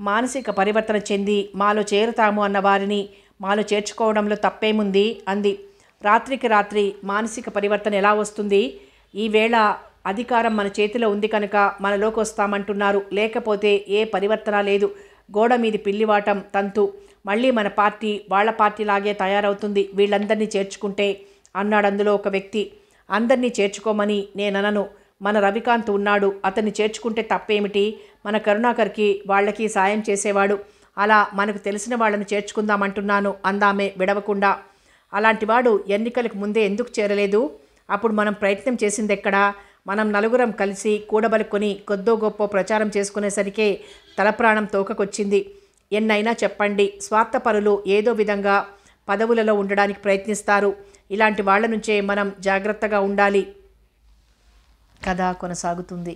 మానసిక పరివర్తన చెంది మాలో చేరుతాము అన్న వారిని మాలో చేర్చుకోవడంలో తప్పేముంది అంది. రాత్రికి రాత్రి మానసిక పరివర్తన ఎలా వస్తుంది? ఈవేళ అధికారం మన చేతిలో ఉంది కనుక మనలోకి వస్తామంటున్నారు. లేకపోతే ఏ పరివర్తన లేదు. గోడ మీది పిల్లివాటం తంతు. మళ్ళీ మన పార్టీ వాళ్ళ పార్టీలాగే తయారవుతుంది వీళ్ళందరినీ చేర్చుకుంటే అన్నాడు అందులో ఒక వ్యక్తి. అందరినీ చేర్చుకోమని నేననను. మన రవికాంత్ ఉన్నాడు, అతన్ని చేర్చుకుంటే తప్పేమిటి? మన కరుణాకర్కి వాళ్ళకి సాయం చేసేవాడు. అలా మనకు తెలిసిన వాళ్ళని చేర్చుకుందామంటున్నాను అందామే విడవకుండా. అలాంటివాడు ఎన్నికలకు ముందే ఎందుకు చేరలేదు? అప్పుడు మనం ప్రయత్నం చేసిందెక్కడా? మనం నలుగురం కలిసి కూడబలుకొని కొద్దో గొప్ప ప్రచారం చేసుకునేసరికే తలప్రాణం తోకకొచ్చింది. ఎన్నైనా చెప్పండి, స్వార్థపరులు ఏదో విధంగా పదవులలో ఉండడానికి ప్రయత్నిస్తారు. ఇలాంటి వాళ్ళ నుంచే మనం జాగ్రత్తగా ఉండాలి. కథ కొనసాగుతుంది.